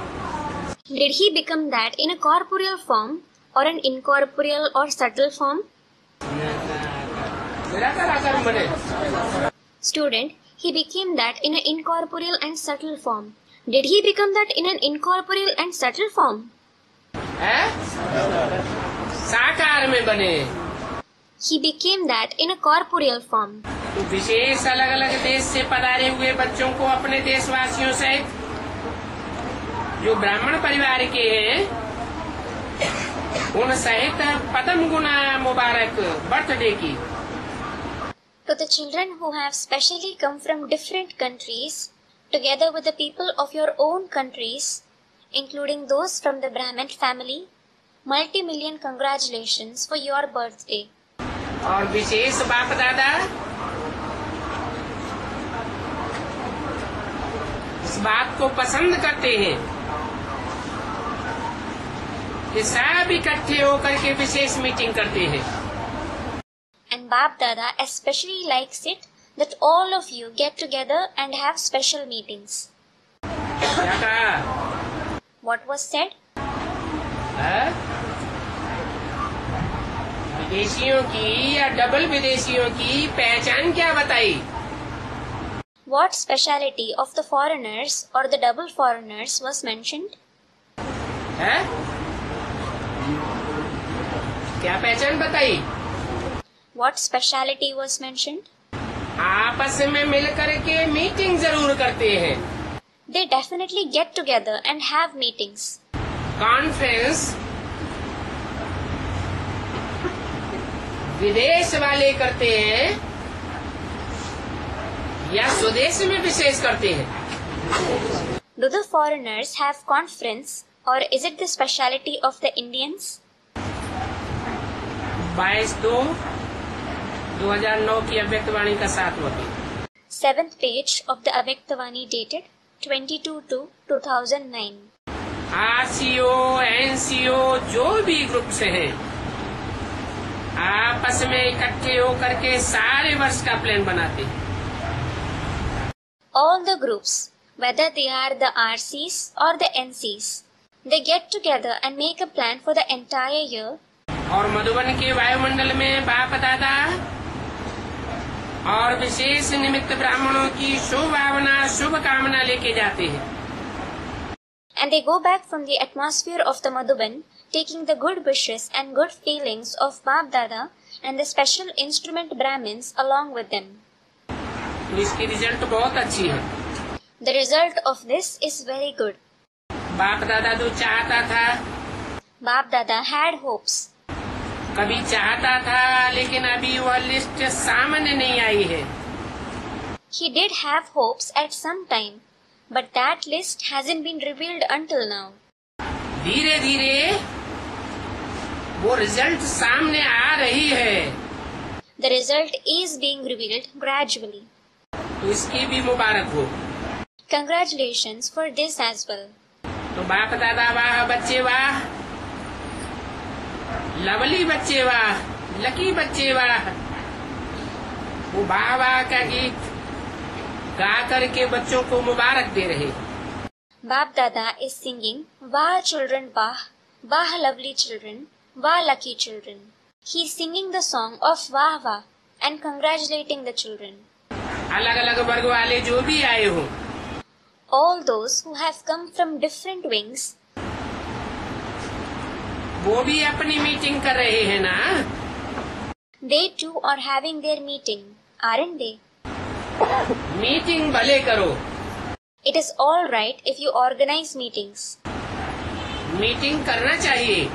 Did he become that in a corporeal form or an incorporeal or subtle form? निराकार आकार में बने। Student, he became that in an incorporeal and subtle form. Did he become that in an incorporeal and subtle form? है? साकार में बने। He became that in a corporeal form. तो विशेष अलग अलग देश से पधारे हुए बच्चों को अपने देशवासियों सहित जो ब्राह्मण परिवार के हैं उन सहित पदम गुना मुबारक बर्थडे की। To the children who have specially come from different countries, together with the people of your own countries, including those from the Brahmin family, multi-million congratulations for your birthday. और विशेष बाप दादा इस बात को पसंद करते हैं कि सब इकट्ठे होकर के विशेष मीटिंग करते हैं। And Bap Dada especially likes it that all of you get together and have special meetings. क्या कहा? What was said? विदेशियों की या डबल विदेशियों की पहचान क्या बताई? What speciality of the foreigners or the double foreigners was mentioned? है? क्या पहचान बताई? What speciality was mentioned? आपस में मिलकर के मीटिंग जरूर करते हैं। They definitely get together and have meetings. Conference विदेश वाले करते हैं या स्वदेश में विशेष करते हैं? Do the foreigners have conference or is it the speciality of the Indians? 22/2/2009 की अव्यक्तवाणी का 7वां page. 7th page of the Avyaktvani dated 22/2/2009. RCO, NCO जो भी ग्रुप से हैं आपस में इकट्ठे होकर के सारे वर्ष का प्लान बनाते हैं। All the groups, whether they are the RCs or the NCs, they get together and make a plan for the entire year. और मधुबन के वायुमंडल में बाप दादा और विशेष निमित्त ब्राह्मणों की शुभ भावना शुभ कामना लेके जाते हैं। And they go back from the atmosphere of the Madhuban, taking the good wishes and good feelings of Bap Dada and the special instrument Brahmins along with them. तो इसकी रिजल्ट बहुत अच्छी है। The result of this is very good. बाप दादा जो चाहता था Bap Dada had hopes. कभी चाहता था लेकिन अभी वह लिस्ट सामने नहीं आई है। He did have hopes at some time, but that list hasn't been revealed until now. धीरे धीरे वो रिजल्ट सामने आ रही है. The result is being revealed gradually. तो इसकी भी मुबारक हो. Congratulations for this as well. तो बाप दादा वाह, बच्चे वाह, लवली बच्चे वाह, लकी बच्चे वाह, वो वाह वाह का गीत गा करके बच्चों को मुबारक दे रहे. Bap Dada is singing Wah children Wah, Wah lovely children, Wah lucky children. He is singing the song of Wah Wah and congratulating the children. अलग अलग वर्ग वाले जो भी आए हों, All those who have come from different wings, वो भी अपनी मीटिंग कर रहे हैं ना. they too are having their meeting, aren't they? Meeting भले करो. It is all right if you organize meetings. Meeting करना चाहिए.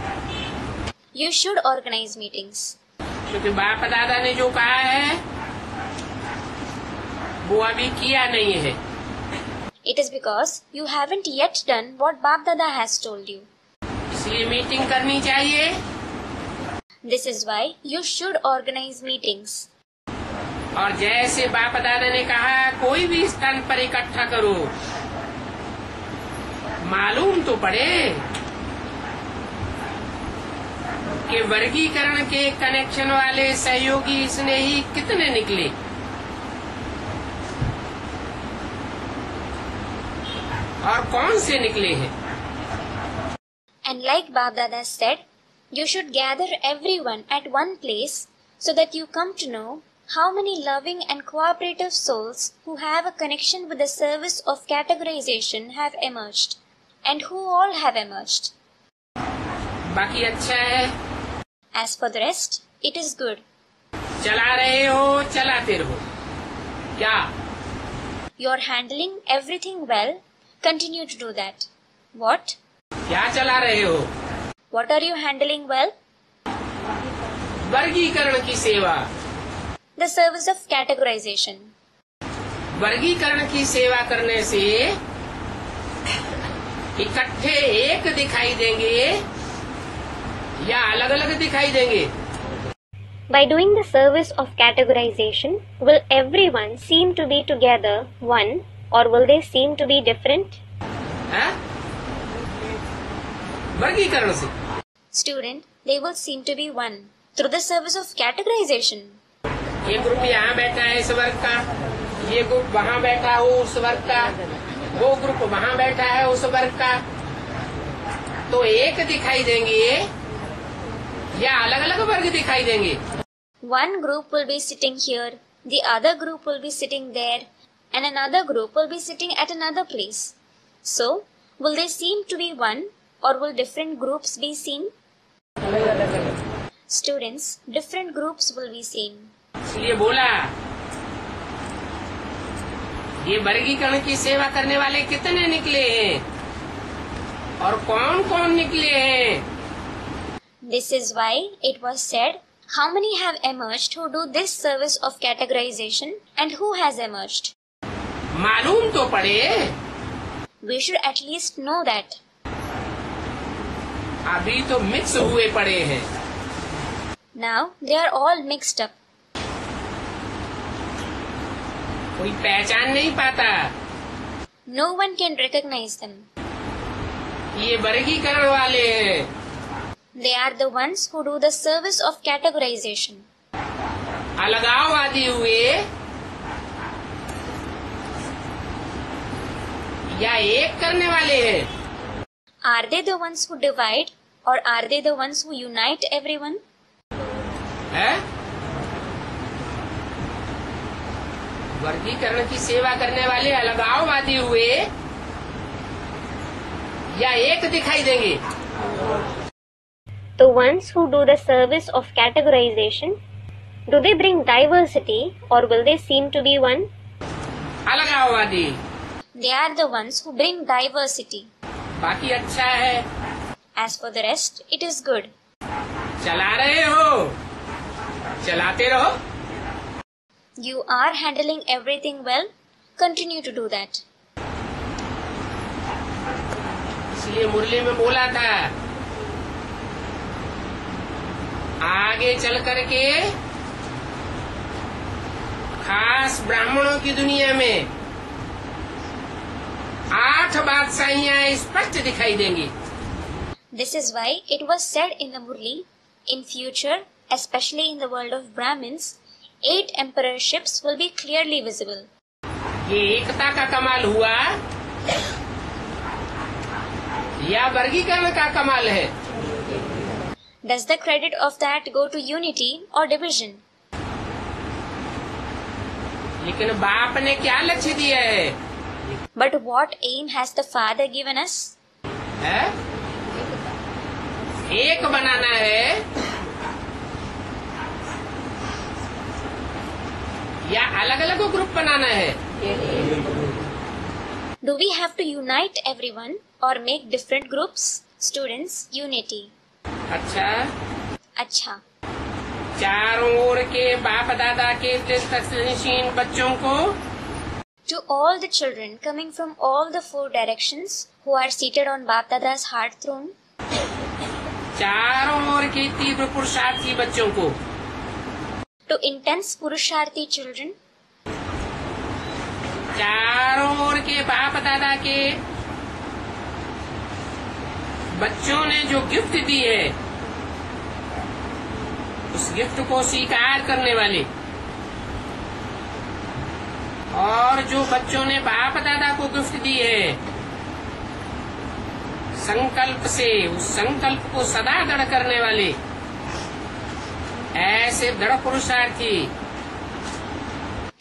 You should organize meetings. क्योंकि बाप दादा ने जो कहा है वो अभी किया नहीं है. It is because you haven't yet done what Bap Dada has told you. इसलिए मीटिंग करनी चाहिए. This is why you should organize meetings. और जैसे बाप दादा ने कहा कोई भी स्थान पर इकट्ठा करो, मालूम तो पड़े कि वर्गीकरण के कनेक्शन वाले सहयोगी स्नेही कितने निकले. और कौन से निकले हैं. And like Bap Dada said, you should gather everyone at one place so that you come to know how many loving and cooperative souls who have a connection with the service of categorization have emerged, and who all have emerged. बाकी अच्छा है. As for the rest, it is good. चला रहे हो, चलाते रहो. क्या You are handling everything well. Continue to do that. What? क्या चला रहे हो. What are you handling well? वर्गीकरण की सेवा. The service of categorization. वर्गीकरण की सेवा करने से इकट्ठे एक दिखाई देंगे या अलग अलग दिखाई देंगे. By doing the service of categorization, will everyone seem to be together one, or will they seem to be different? है? वर्गीकरण से Student, they will seem to be one through the service of categorization. ये group यहाँ बैठा है इस वर्ग का, ये ग्रुप वहाँ बैठा हो उस वर्ग का, वो ग्रुप वहाँ बैठा है उस वर्ग का, तो एक दिखाई देंगे या अलग अलग वर्ग दिखाई देंगे. One group will be sitting here, the other group will be sitting there, and another group will be sitting at another place. So, will they seem to be one, or will different groups be seen? Students, different groups will be seen. इसलिए बोला ये वर्गीकरण की सेवा करने वाले कितने निकले हैं और कौन कौन निकले हैं. This is why it was said, how many have emerged who do this service of categorization, and who has emerged. मालूम तो पड़े. We should at least know that. अभी तो मिक्स हुए पड़े हैं. Now they are all mixed up. कोई पहचान नहीं पाता. No one can recognize them. ये वर्गीकरण वाले हैं. They are the ones who do the service of categorization. अलगाववादी हुए या एक करने वाले हैं. Are they the ones who divide, or are they the ones who unite everyone? है? वर्गीकरण की सेवा करने वाले अलगाववादी हुए या एक दिखाई देंगे. The ones who do the service of categorization, do they bring diversity, or will they seem to be one? अलगाववादी. They are the ones who bring diversity. बाकी अच्छा है. As for the rest, it is good. चला रहे हो, चलाते रहो. You are handling everything well. Continue to do that. इसलिए मुरली में बोला था आगे चल करके खास ब्राह्मणों की दुनिया में 8 बादशाहियां स्पष्ट दिखाई देंगी। This is why it was said in the Murli, in future, especially in the world of Brahmins, 8 emperorships will be clearly visible. ये एकता का कमाल हुआ या वर्गीकरण का कमाल है? Does the credit of that go to unity or division? लेकिन बाप ने क्या लक्ष्य दिया है? But what aim has the Father given us? है? एक बनाना है या अलग अलग ग्रुप बनाना है? Do we have to unite everyone or make different groups? Students, unity. अच्छा चारों ओर के बाप दादा के तकसीन बच्चों को To all the children coming from all the 4 directions who are seated on Bap Dada's heart throne, चारों ओर के तीव्र पुरुषार्थी बच्चों को to intense Purusharthi children, चारों ओर के बाप दादा के बच्चों ने जो गिफ्ट दी है उस गिफ्ट को स्वीकार करने वाले और जो बच्चों ने बाप दादा को गिफ्ट दी है संकल्प से उस संकल्प को सदा दृढ़ करने वाले ऐसे दृढ़ पुरुषार्थी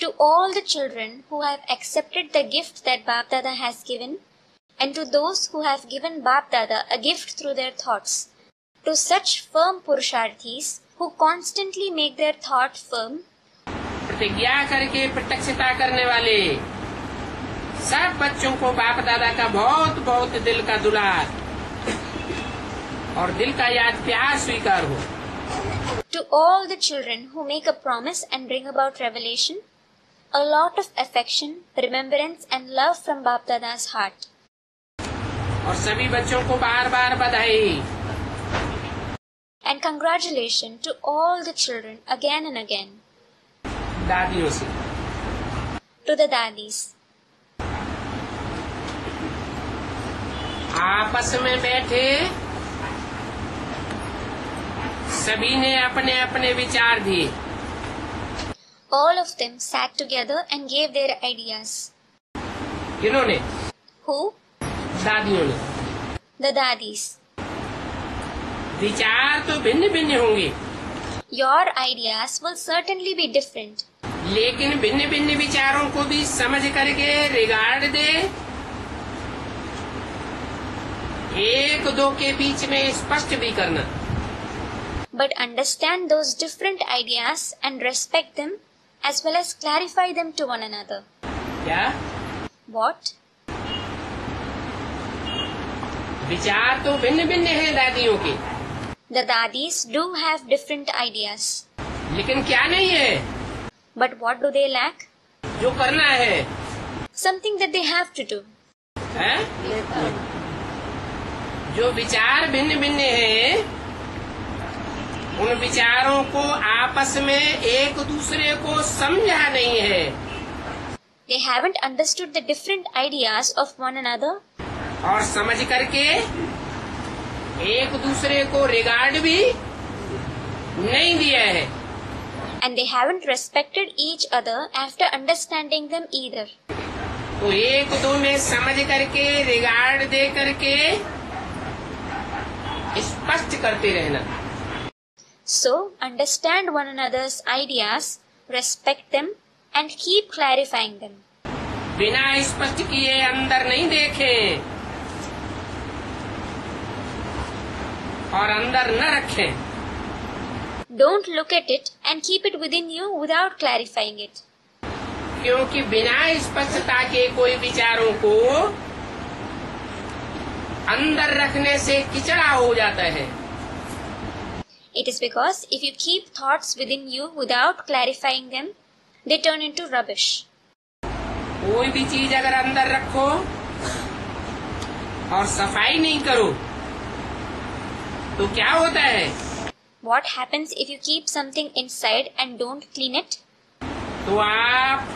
to all the children who have accepted the gift that Bap Dada has given, and to those who have given Bap Dada a gift through their thoughts, to such firm Purusharthis who constantly make their thought firm, प्रतिज्ञा करके प्रत्यक्षता करने वाले सब बच्चों को बाप दादा का बहुत बहुत दिल का दुलार और दिल का याद प्यार स्वीकार हो। to all the children who make a promise and bring about revelation, a lot of affection, remembrance and love from Bap Dada's heart. और सभी बच्चों को बार बार बधाई। And congratulations to all the children again and again. दादियों से To the daddies. आपस में बैठे सभी ने अपने अपने विचार दिए। All of them sat together and gave their ideas. किन्होंने? Who? दादियों ने। The daddies. विचार तो भिन्न भिन्न होंगे Your ideas will certainly be different. लेकिन भिन्न भिन्न विचारों को भी समझ करके रिगार्ड दे, एक दो के बीच में स्पष्ट भी करना। But understand those different ideas and respect them as well as clarify them to one another. क्या? What? विचार तो भिन्न भिन्न है दादियों के, The daddies do have different ideas. लेकिन क्या नहीं है? But what do they lack? जो करना है Something that they have to do. है? जो विचार भिन्न भिन्न है उन विचारों को आपस में एक दूसरे को समझा नहीं है। They haven't understood the different ideas of one another और समझ करके एक दूसरे को रिगार्ड भी नहीं दिया है। and they haven't respected each other after understanding them either. तो एक दो में समझ करके रिगार्ड दे करके स्पष्ट करते रहना। So, understand one another's ideas, respect them, and keep clarifying them. बिना स्पष्ट किए अंदर नहीं देखें और अंदर न रखें। Don't look at it and keep it within you without clarifying it. क्योंकि बिना स्पष्टता के कोई विचारों को अंदर रखने से किचड़ा हो जाता है। It is because if you keep thoughts within you without clarifying them, they turn into rubbish. कोई भी चीज अगर अंदर रखो और सफाई नहीं करो तो क्या होता है? What happens if you keep something inside and don't clean it? तो आप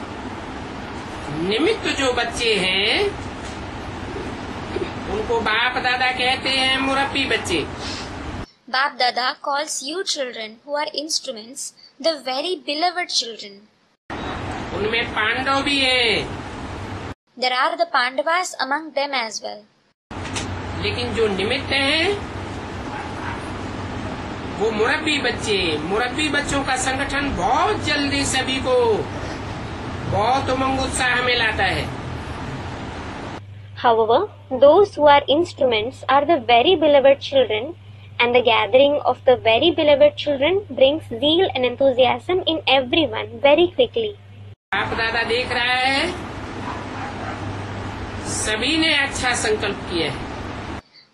निमित्त जो बच्चे हैं उनको बाप दादा कहते हैं मुरब्बी बच्चे। Bap Dada calls you children who are instruments the very beloved children. उनमें पांडव भी हैं। There are the Pandavas among them as well. लेकिन जो निमित्त हैं वो मुरब्बी बच्चे। मुरब्बी बच्चों का संगठन बहुत जल्दी सभी को बहुत उमंग उत्साह में लाता है। However, those who are instruments are the very beloved children, and the gathering of the very beloved children brings zeal and enthusiasm in everyone very quickly. बाप दादा देख रहा है सभी ने अच्छा संकल्प किया है।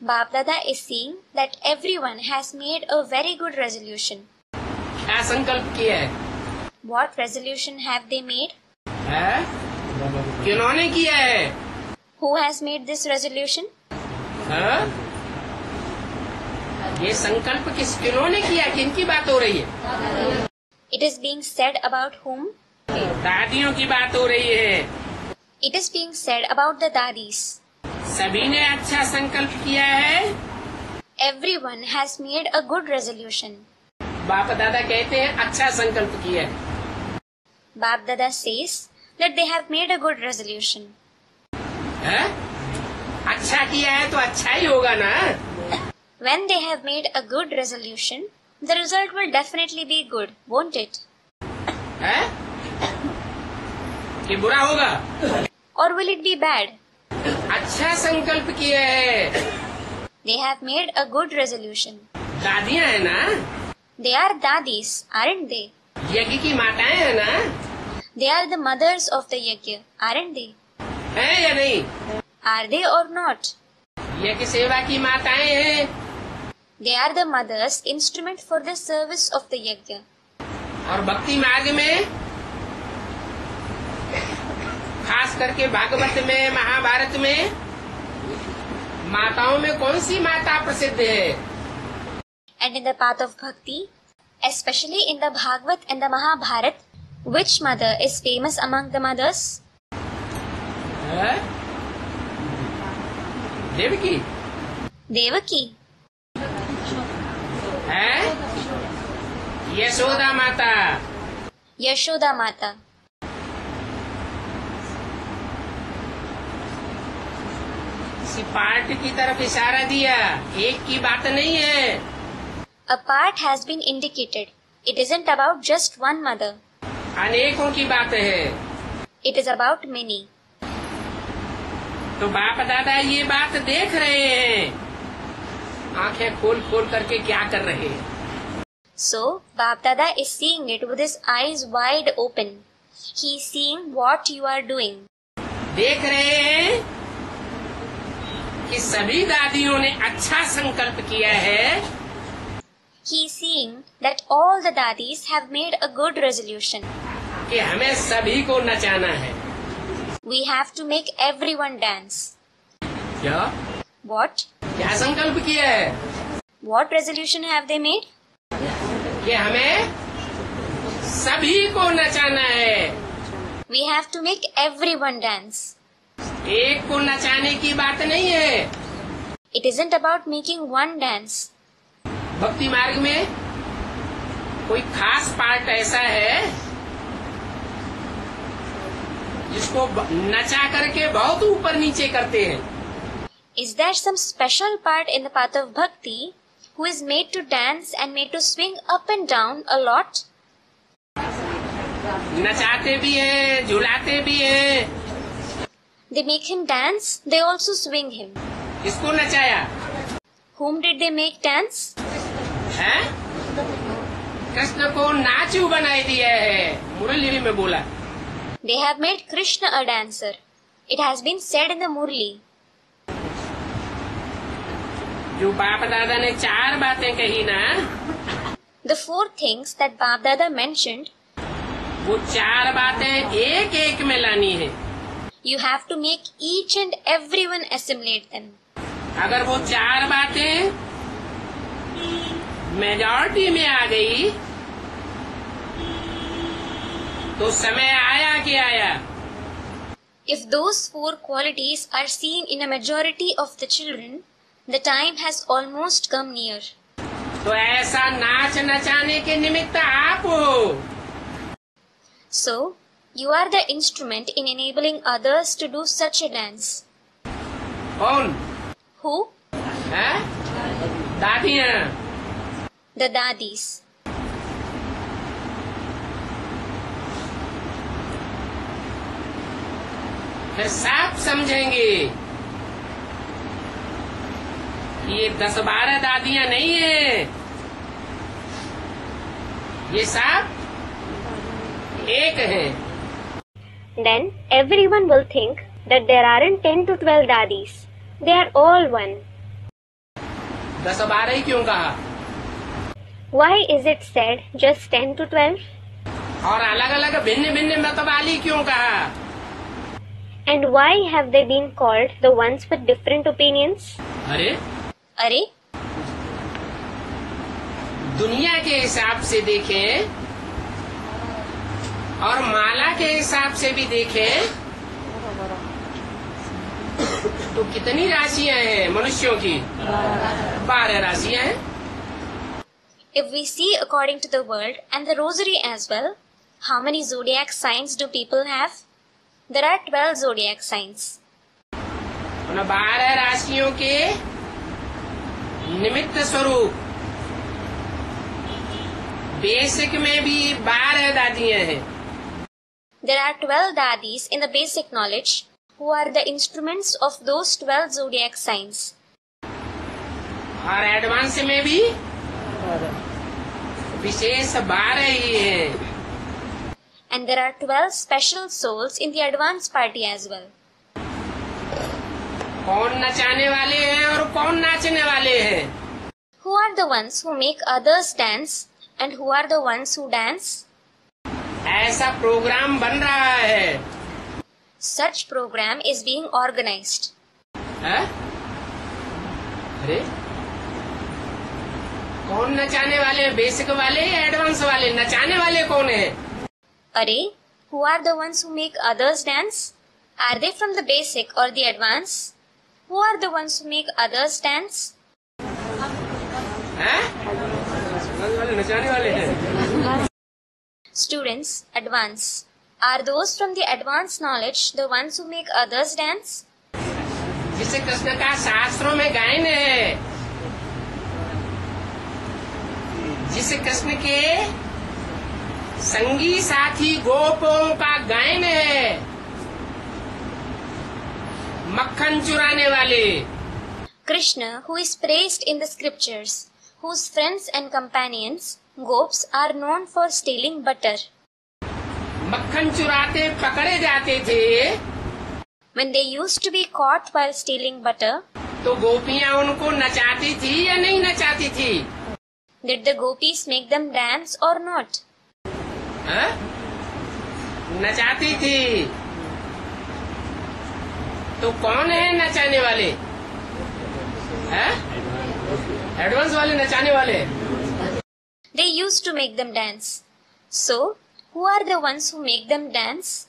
Bap Dada is seeing that everyone has made a very good resolution. क्या संकल्प किया है? What resolution have they made? किन्होंने किया है? Who has made this resolution? ये संकल्प किन्होंने किया? किनकी बात हो रही है? It is being said about whom? दादियों की बात हो रही है। It is being said about the dadis. सभी ने अच्छा संकल्प किया है। Everyone has made a good resolution. बाप दादा कहते हैं अच्छा संकल्प किया है। Bap Dada says that they have made a good resolution. अच्छा किया है तो अच्छा ही होगा ना। When they have made a good resolution, the result will definitely be good, won't it? कि बुरा होगा? Or will it be bad? अच्छा संकल्प किया है। They have made a good resolution. दादियाँ है ना? They are dadis, aren't they? यज्ञ की माताएं है ना? They are the mothers of the yajna, aren't they? है या नहीं? Are they or not? यज्ञ सेवा की माताएं हैं। They are the mothers, instrument for the service of the yajna. और भक्ति मार्ग में खास करके भागवत में महाभारत में माताओं में कौन सी माता प्रसिद्ध है? And in the path of bhakti, especially in the Bhagavad and the Mahabharat, which mother is famous among the mothers? Devaki. Devaki. है यशोदा माता। Yashoda Mata. किसी पार्ट की तरफ इशारा दिया, एक की बात नहीं है। A part has been indicated. It isn't about just one mother. अनेकों की बात है। It is about many. तो बाप दादा ये बात देख रहे हैं, आंखें खोल खोल करके क्या कर रहे हैं? So, Bap Dada is seeing it with his eyes wide open. He is seeing what you are doing. देख रहे हैं कि सभी दादियों ने अच्छा संकल्प किया है। He is seeing that all the dadis have made a good resolution. कि हमें सभी को नचाना है। We have to make everyone dance. क्या? What? क्या संकल्प किया है? What resolution have they made? कि हमें सभी को नचाना है। We have to make everyone dance. एक को नचाने की बात नहीं है। It isn't about making one dance. भक्ति मार्ग में कोई खास पार्ट ऐसा है जिसको नचा करके बहुत ऊपर नीचे करते हैं। Is there some special part in the path of bhakti who is made to dance and made to swing up and down a lot? नचाते भी हैं, झुलाते भी हैं। They make him dance, they also swing him. किसको नचाया? Whom did they make dance? हैं? कृष्ण को नाचू बनाई दिया है, मुरली में बोला। They have made Krishna a dancer. It has been said in the Murli. जो बाप दादा ने चार बातें कही ना, The four things that Bap Dada mentioned, वो चार बातें एक एक में लानी है। you have to make each and everyone assimilate them. अगर वो 4 बातें मेजॉरिटी में आ गई तो समय आया कि आया। If those 4 qualities are seen in a majority of the children, the time has almost come near. तो ऐसा नाच नचाने के निमित्त आप हो। So, you are the instrument in enabling others to do such a dance. कौन? Who? है? दादियाँ। The dadis. फिर साफ समझेंगे ये 10-12 दादियाँ नहीं है, ये साफ एक है। Then everyone will think that there aren't 10 to 12 daddies. They are all one. 10-12 ही क्यों कहा? Why is it said just 10 to 12? और अलग अलग भिन्न भिन्न मत वाली क्यों कहा? And why have they been called the ones with different opinions? अरे दुनिया के हिसाब से देखें और माला के हिसाब से भी देखें तो कितनी राशियां हैं मनुष्यों की? 12 राशियां हैं। If we see according to the world and the rosary as well, how many zodiac signs do people have? There are 12 zodiac signs. 12 राशियों के निमित्त स्वरूप बेसिक में भी 12 दादियां हैं। There are 12 daddies in the basic knowledge who are the instruments of those 12 zodiac signs. और advance में भी विशेष 12 ही हैं। And there are 12 special souls in the advanced party as well. कौन नचाने वाले हैं और कौन नाचने वाले हैं? Who are the ones who make others dance and who are the ones who dance? ऐसा प्रोग्राम बन रहा है। Such program is being organized. है? अरे कौन नचाने वाले हैं? बेसिक वाले या एडवांस वाले? नचाने वाले कौन है? Are, who are the ones who make others dance? Are they from the basic or the advanced? Who are the ones who make others dance? हैं? नचाने वाले हैं। Students, advanced. Are those from the advanced knowledge the ones who make others dance? जिसे कृष्ण का शास्त्रों में गायन है, जिसे कृष्ण के संगी साथी गोपों का गायन है, मक्खन चुराने वाले। Krishna, who is praised in the scriptures, whose friends and companions, gops, are known for stealing butter. मक्खन चुराते पकड़े जाते थे। When they used to be caught while stealing butter, तो गोपियां उनको नचाती थी या नहीं नचाती थी? did the gopis make them dance or not? हाँ? नचाती थी। तो कौन है नचाने वाले? हैं? एडवांस वाले नचाने वाले। They used to make them dance. So, who are the ones who make them dance?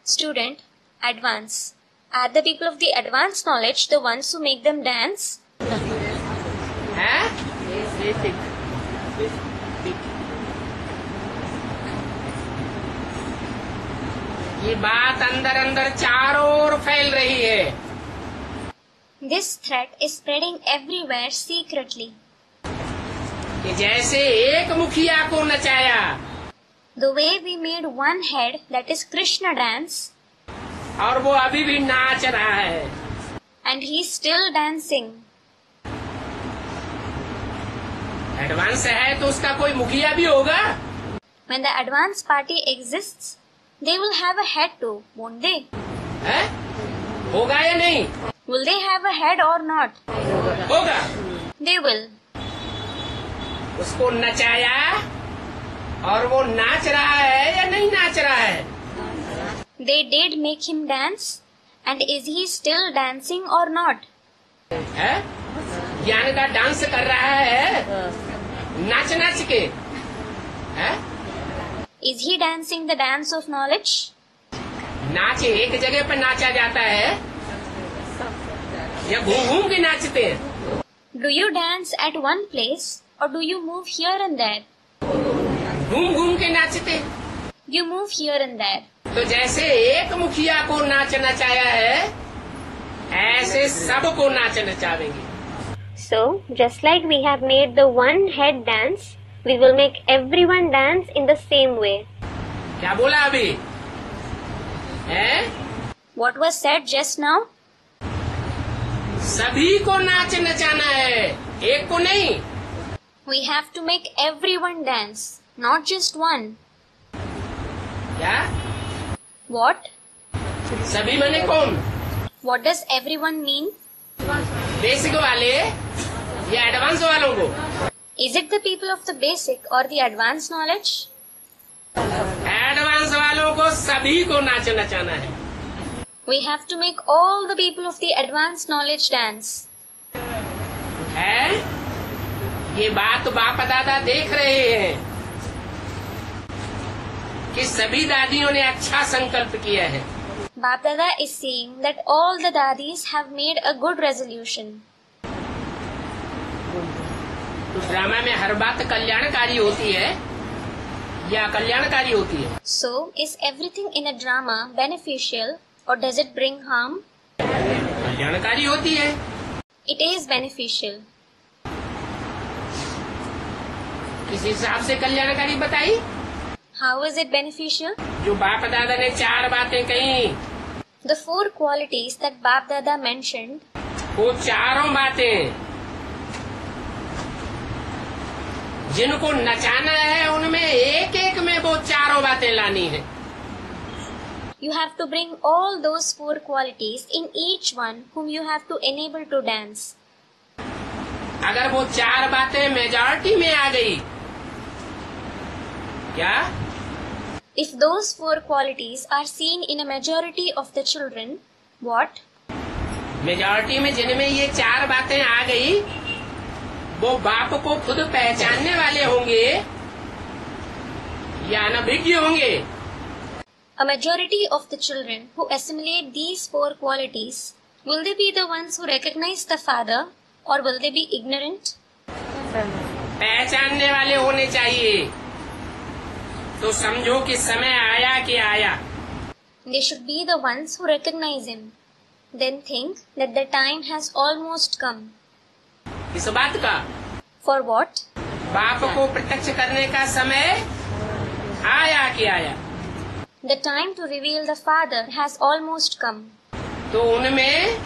Student, advance. Are the people of the advanced knowledge the ones who make them dance? हैं? ये बात अंदर अंदर चारों ओर फैल रही है। This threat is spreading everywhere secretly. कि जैसे एक मुखिया को नचाया, The way we made one head, that is Krishna dance, और वो अभी भी नाच रहा है, and he's still dancing. Advance है तो उसका कोई मुखिया भी होगा। When the advanced party exists, they will have a head too, won't they? है? होगा या नहीं? Will they have a head or not? होगा। They will. उसको नचाया और वो नाच रहा है या नहीं नाच रहा है? They did make him dance, and is he still dancing or not? है? ज्ञान का डांस कर रहा है नाच नाच के, है? Is he dancing the dance of knowledge? नाच एक जगह पर नाचा जाता है या घूम घूम के नाचते हैं? Do you dance at one place or do you move here and there? घूम घूम के नाचते हैं। You move here and there. तो जैसे एक मुखिया को नाच नचाया है, ऐसे सबको नाच नचावेंगे। So, just like we have made the one head dance, we will make everyone dance in the same way. क्या बोला अभी? है? What was said just now? सभी को नाच नचाना है, एक को नहीं। We have to make everyone dance, not just one. क्या? What? सभी मने कौन? What does everyone mean? Basic वाले या एडवांस वालों को? Is it the people of the basic or the advanced knowledge? Advance वालों को सभी को नाच नचाना है। We have to make all the people of the advanced knowledge dance. है? ये बात बाप दादा देख रहे हैं कि सभी दादियों ने अच्छा संकल्प किया है। Bap Dada is seeing that all the dadis have made a good resolution. तो ड्रामा में हर बात कल्याणकारी होती है या कल्याणकारी होती है? So, is everything in a drama beneficial or does it bring harm? कल्याणकारी होती है। It is beneficial. किस हिसाब से कल्याणकारी बताई? How is it beneficial? जो बाप दादा ने चार बातें कही, The four qualities that Bap Dada mentioned, वो चारों बातें जिनको नचाना है उनमें एक एक में वो चारों बातें लानी है। you have to bring all those four qualities in each one whom you have to enable to dance. अगर वो चार बातें मेजॉरिटी में आ गई, क्या? If those four qualities are seen in a majority of the children, what? Majority में जिनमें ये चार बातें आ गई, वो बाप को खुद पहचानने वाले होंगे या अनभिज्ञ होंगे? A majority of the children who assimilate these four qualities, will they be the ones who recognize the father or will they be ignorant? पहचानने वाले होने चाहिए। तो समझो कि समय आया कि आया। They should be the ones who recognize him. Then think that the time has almost come. इस बात का? For what? बाप को प्रत्यक्ष करने का समय आया कि आया। The time to reveal the Father has almost come. तो उनमें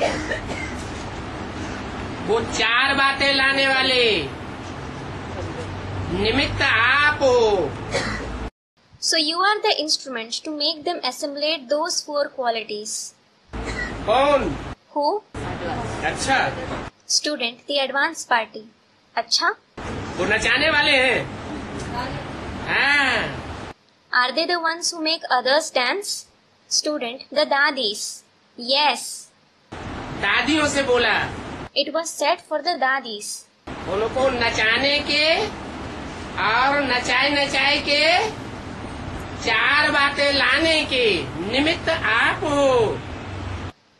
वो चार बातें लाने वाले निमित्त आप हो। So you are the instrument to make them assimilate those four qualities. कौन? Who? अच्छा, Student, the advanced party. अच्छा? वो नचाने वाले हैं। हाँ, Are they the ones who make others dance? Student, the dadis. Yes. दादियों से बोला। It was said for the dadis. उनको नचाने के और नचाए नचाए के चार बातें लाने के निमित्त आप हो।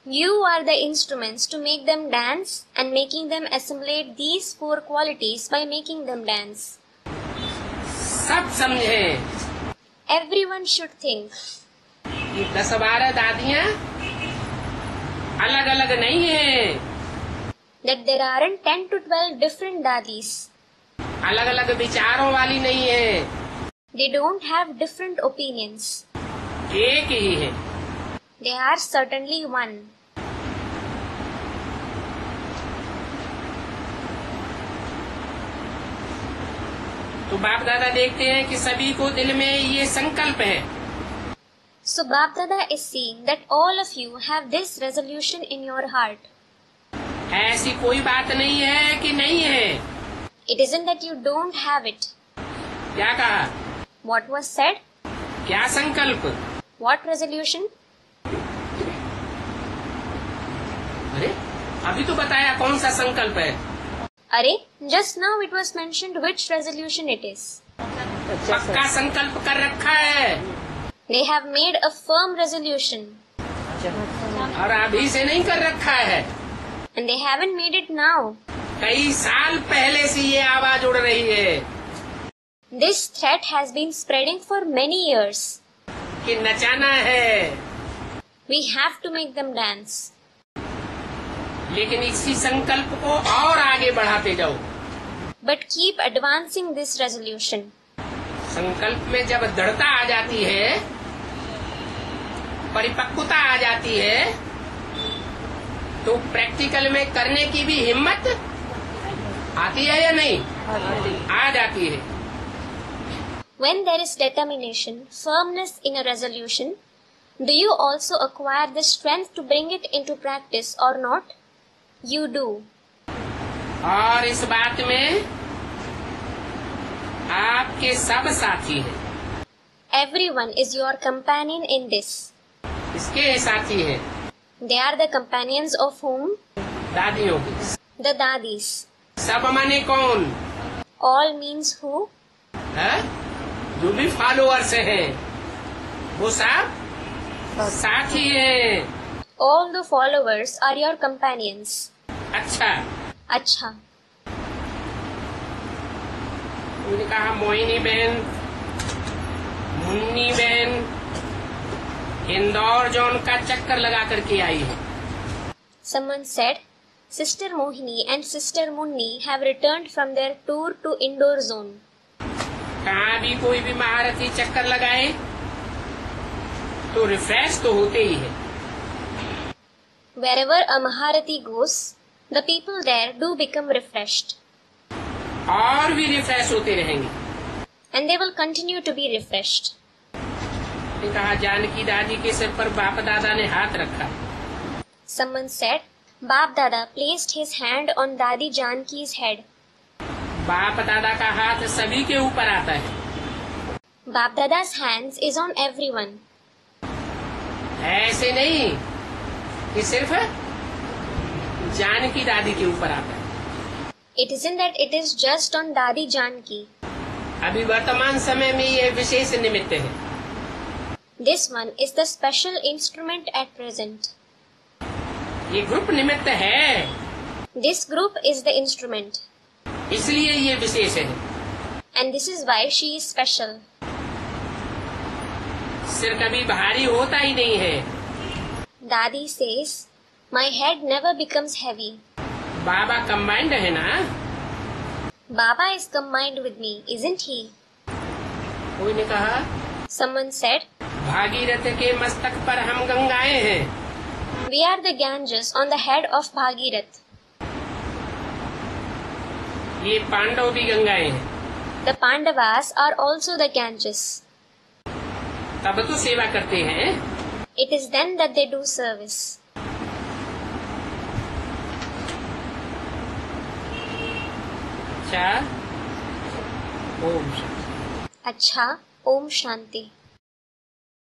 You are the instruments to make them dance and making them assimilate these four qualities by making them dance. सब समझे। Everyone should think. ये 10-12 दादियाँ अलग अलग नहीं है। That there aren't 10 to 12 different dadis. अलग अलग विचारों वाली नहीं है। They don't have different opinions. एक ही है। They are certainly one. तो बाप दादा देखते हैं कि सभी को दिल में ये संकल्प है। So Bap Dada is seeing that all of you have this resolution in your heart. ऐसी कोई बात नहीं है कि नहीं है। It isn't that you don't have it. क्या कहा? What was said? क्या संकल्प? What resolution? अरे अभी तो बताया कौन सा संकल्प है। अरे, just now it was mentioned which resolution it is. पक्का संकल्प कर रखा है They have made a firm resolution और अभी से नहीं कर रखा है। and they haven't made it now. कई साल पहले से ये आवाज उड़ रही है This threat has been spreading for many years. कि नचाना है, We have to make them dance. लेकिन इसी संकल्प को और आगे बढ़ाते जाओ। But keep advancing this resolution. संकल्प में जब दृढ़ता आ जाती है, परिपक्वता आ जाती है, तो प्रैक्टिकल में करने की भी हिम्मत आती है या नहीं? आ जाती है। When there is determination, firmness in a resolution, do you also acquire the strength to bring it into practice or not? You do. और इस बात में आपके सब साथी हैं। Everyone is your companion in this. इसके साथी हैं They are the companions of whom? दादियों के। The dadis. सब माने कौन? All means who? है? जो भी फॉलोअर्स हैं वो सब साथी हैं। All the followers are your companions. अच्छा, अच्छा, उन्होंने कहा मोहिनी बहन, मुन्नी बहन इंदौर जोन का चक्कर लगा करके आई है। someone said, Sister Mohini and Sister Munni have returned from their tour to Indore zone. कहाँ भी कोई भी महारथी चक्कर लगाए तो रिफ्रेश तो होते ही है। Wherever a Maharathi goes, the people there do become refreshed. और भी रिफ्रेश होते रहेंगे। And they will continue to be refreshed. ने कहा जानकी दादी के सिर पर बाप दादा ने हाथ रखा। Someone said, Bap Dada placed his hand on Dadi Janki's head. बाप दादा का हाथ सभी के ऊपर आता है। Bap Dada's hands is on everyone. ऐसे नहीं कि सिर्फ जानकी दादी के ऊपर आता है। It isn't that it is just on Dadi Janki. अभी वर्तमान समय में ये विशेष निमित्त है। This one is the special instrument at present. ये ग्रुप निमित्त है, This group is the instrument. इसलिए ये विशेष है। And this is why she is special. सिर कभी भारी होता ही नहीं है। Dadi says, My head never becomes heavy. Baba combined है ना। Baba is combined with me, isn't he? कोई ने कहा Someone said, भागीरथ के मस्तक पर हम गंगाएं हैं। We are the Ganges on the head of Bhagirath. ये पांडव भी गंगाएं हैं। The Pandavas are also the Ganges. तब तो सेवा करते हैं। It is then that they do service. अच्छा, ओम शांति। अच्छा, Om Shanti.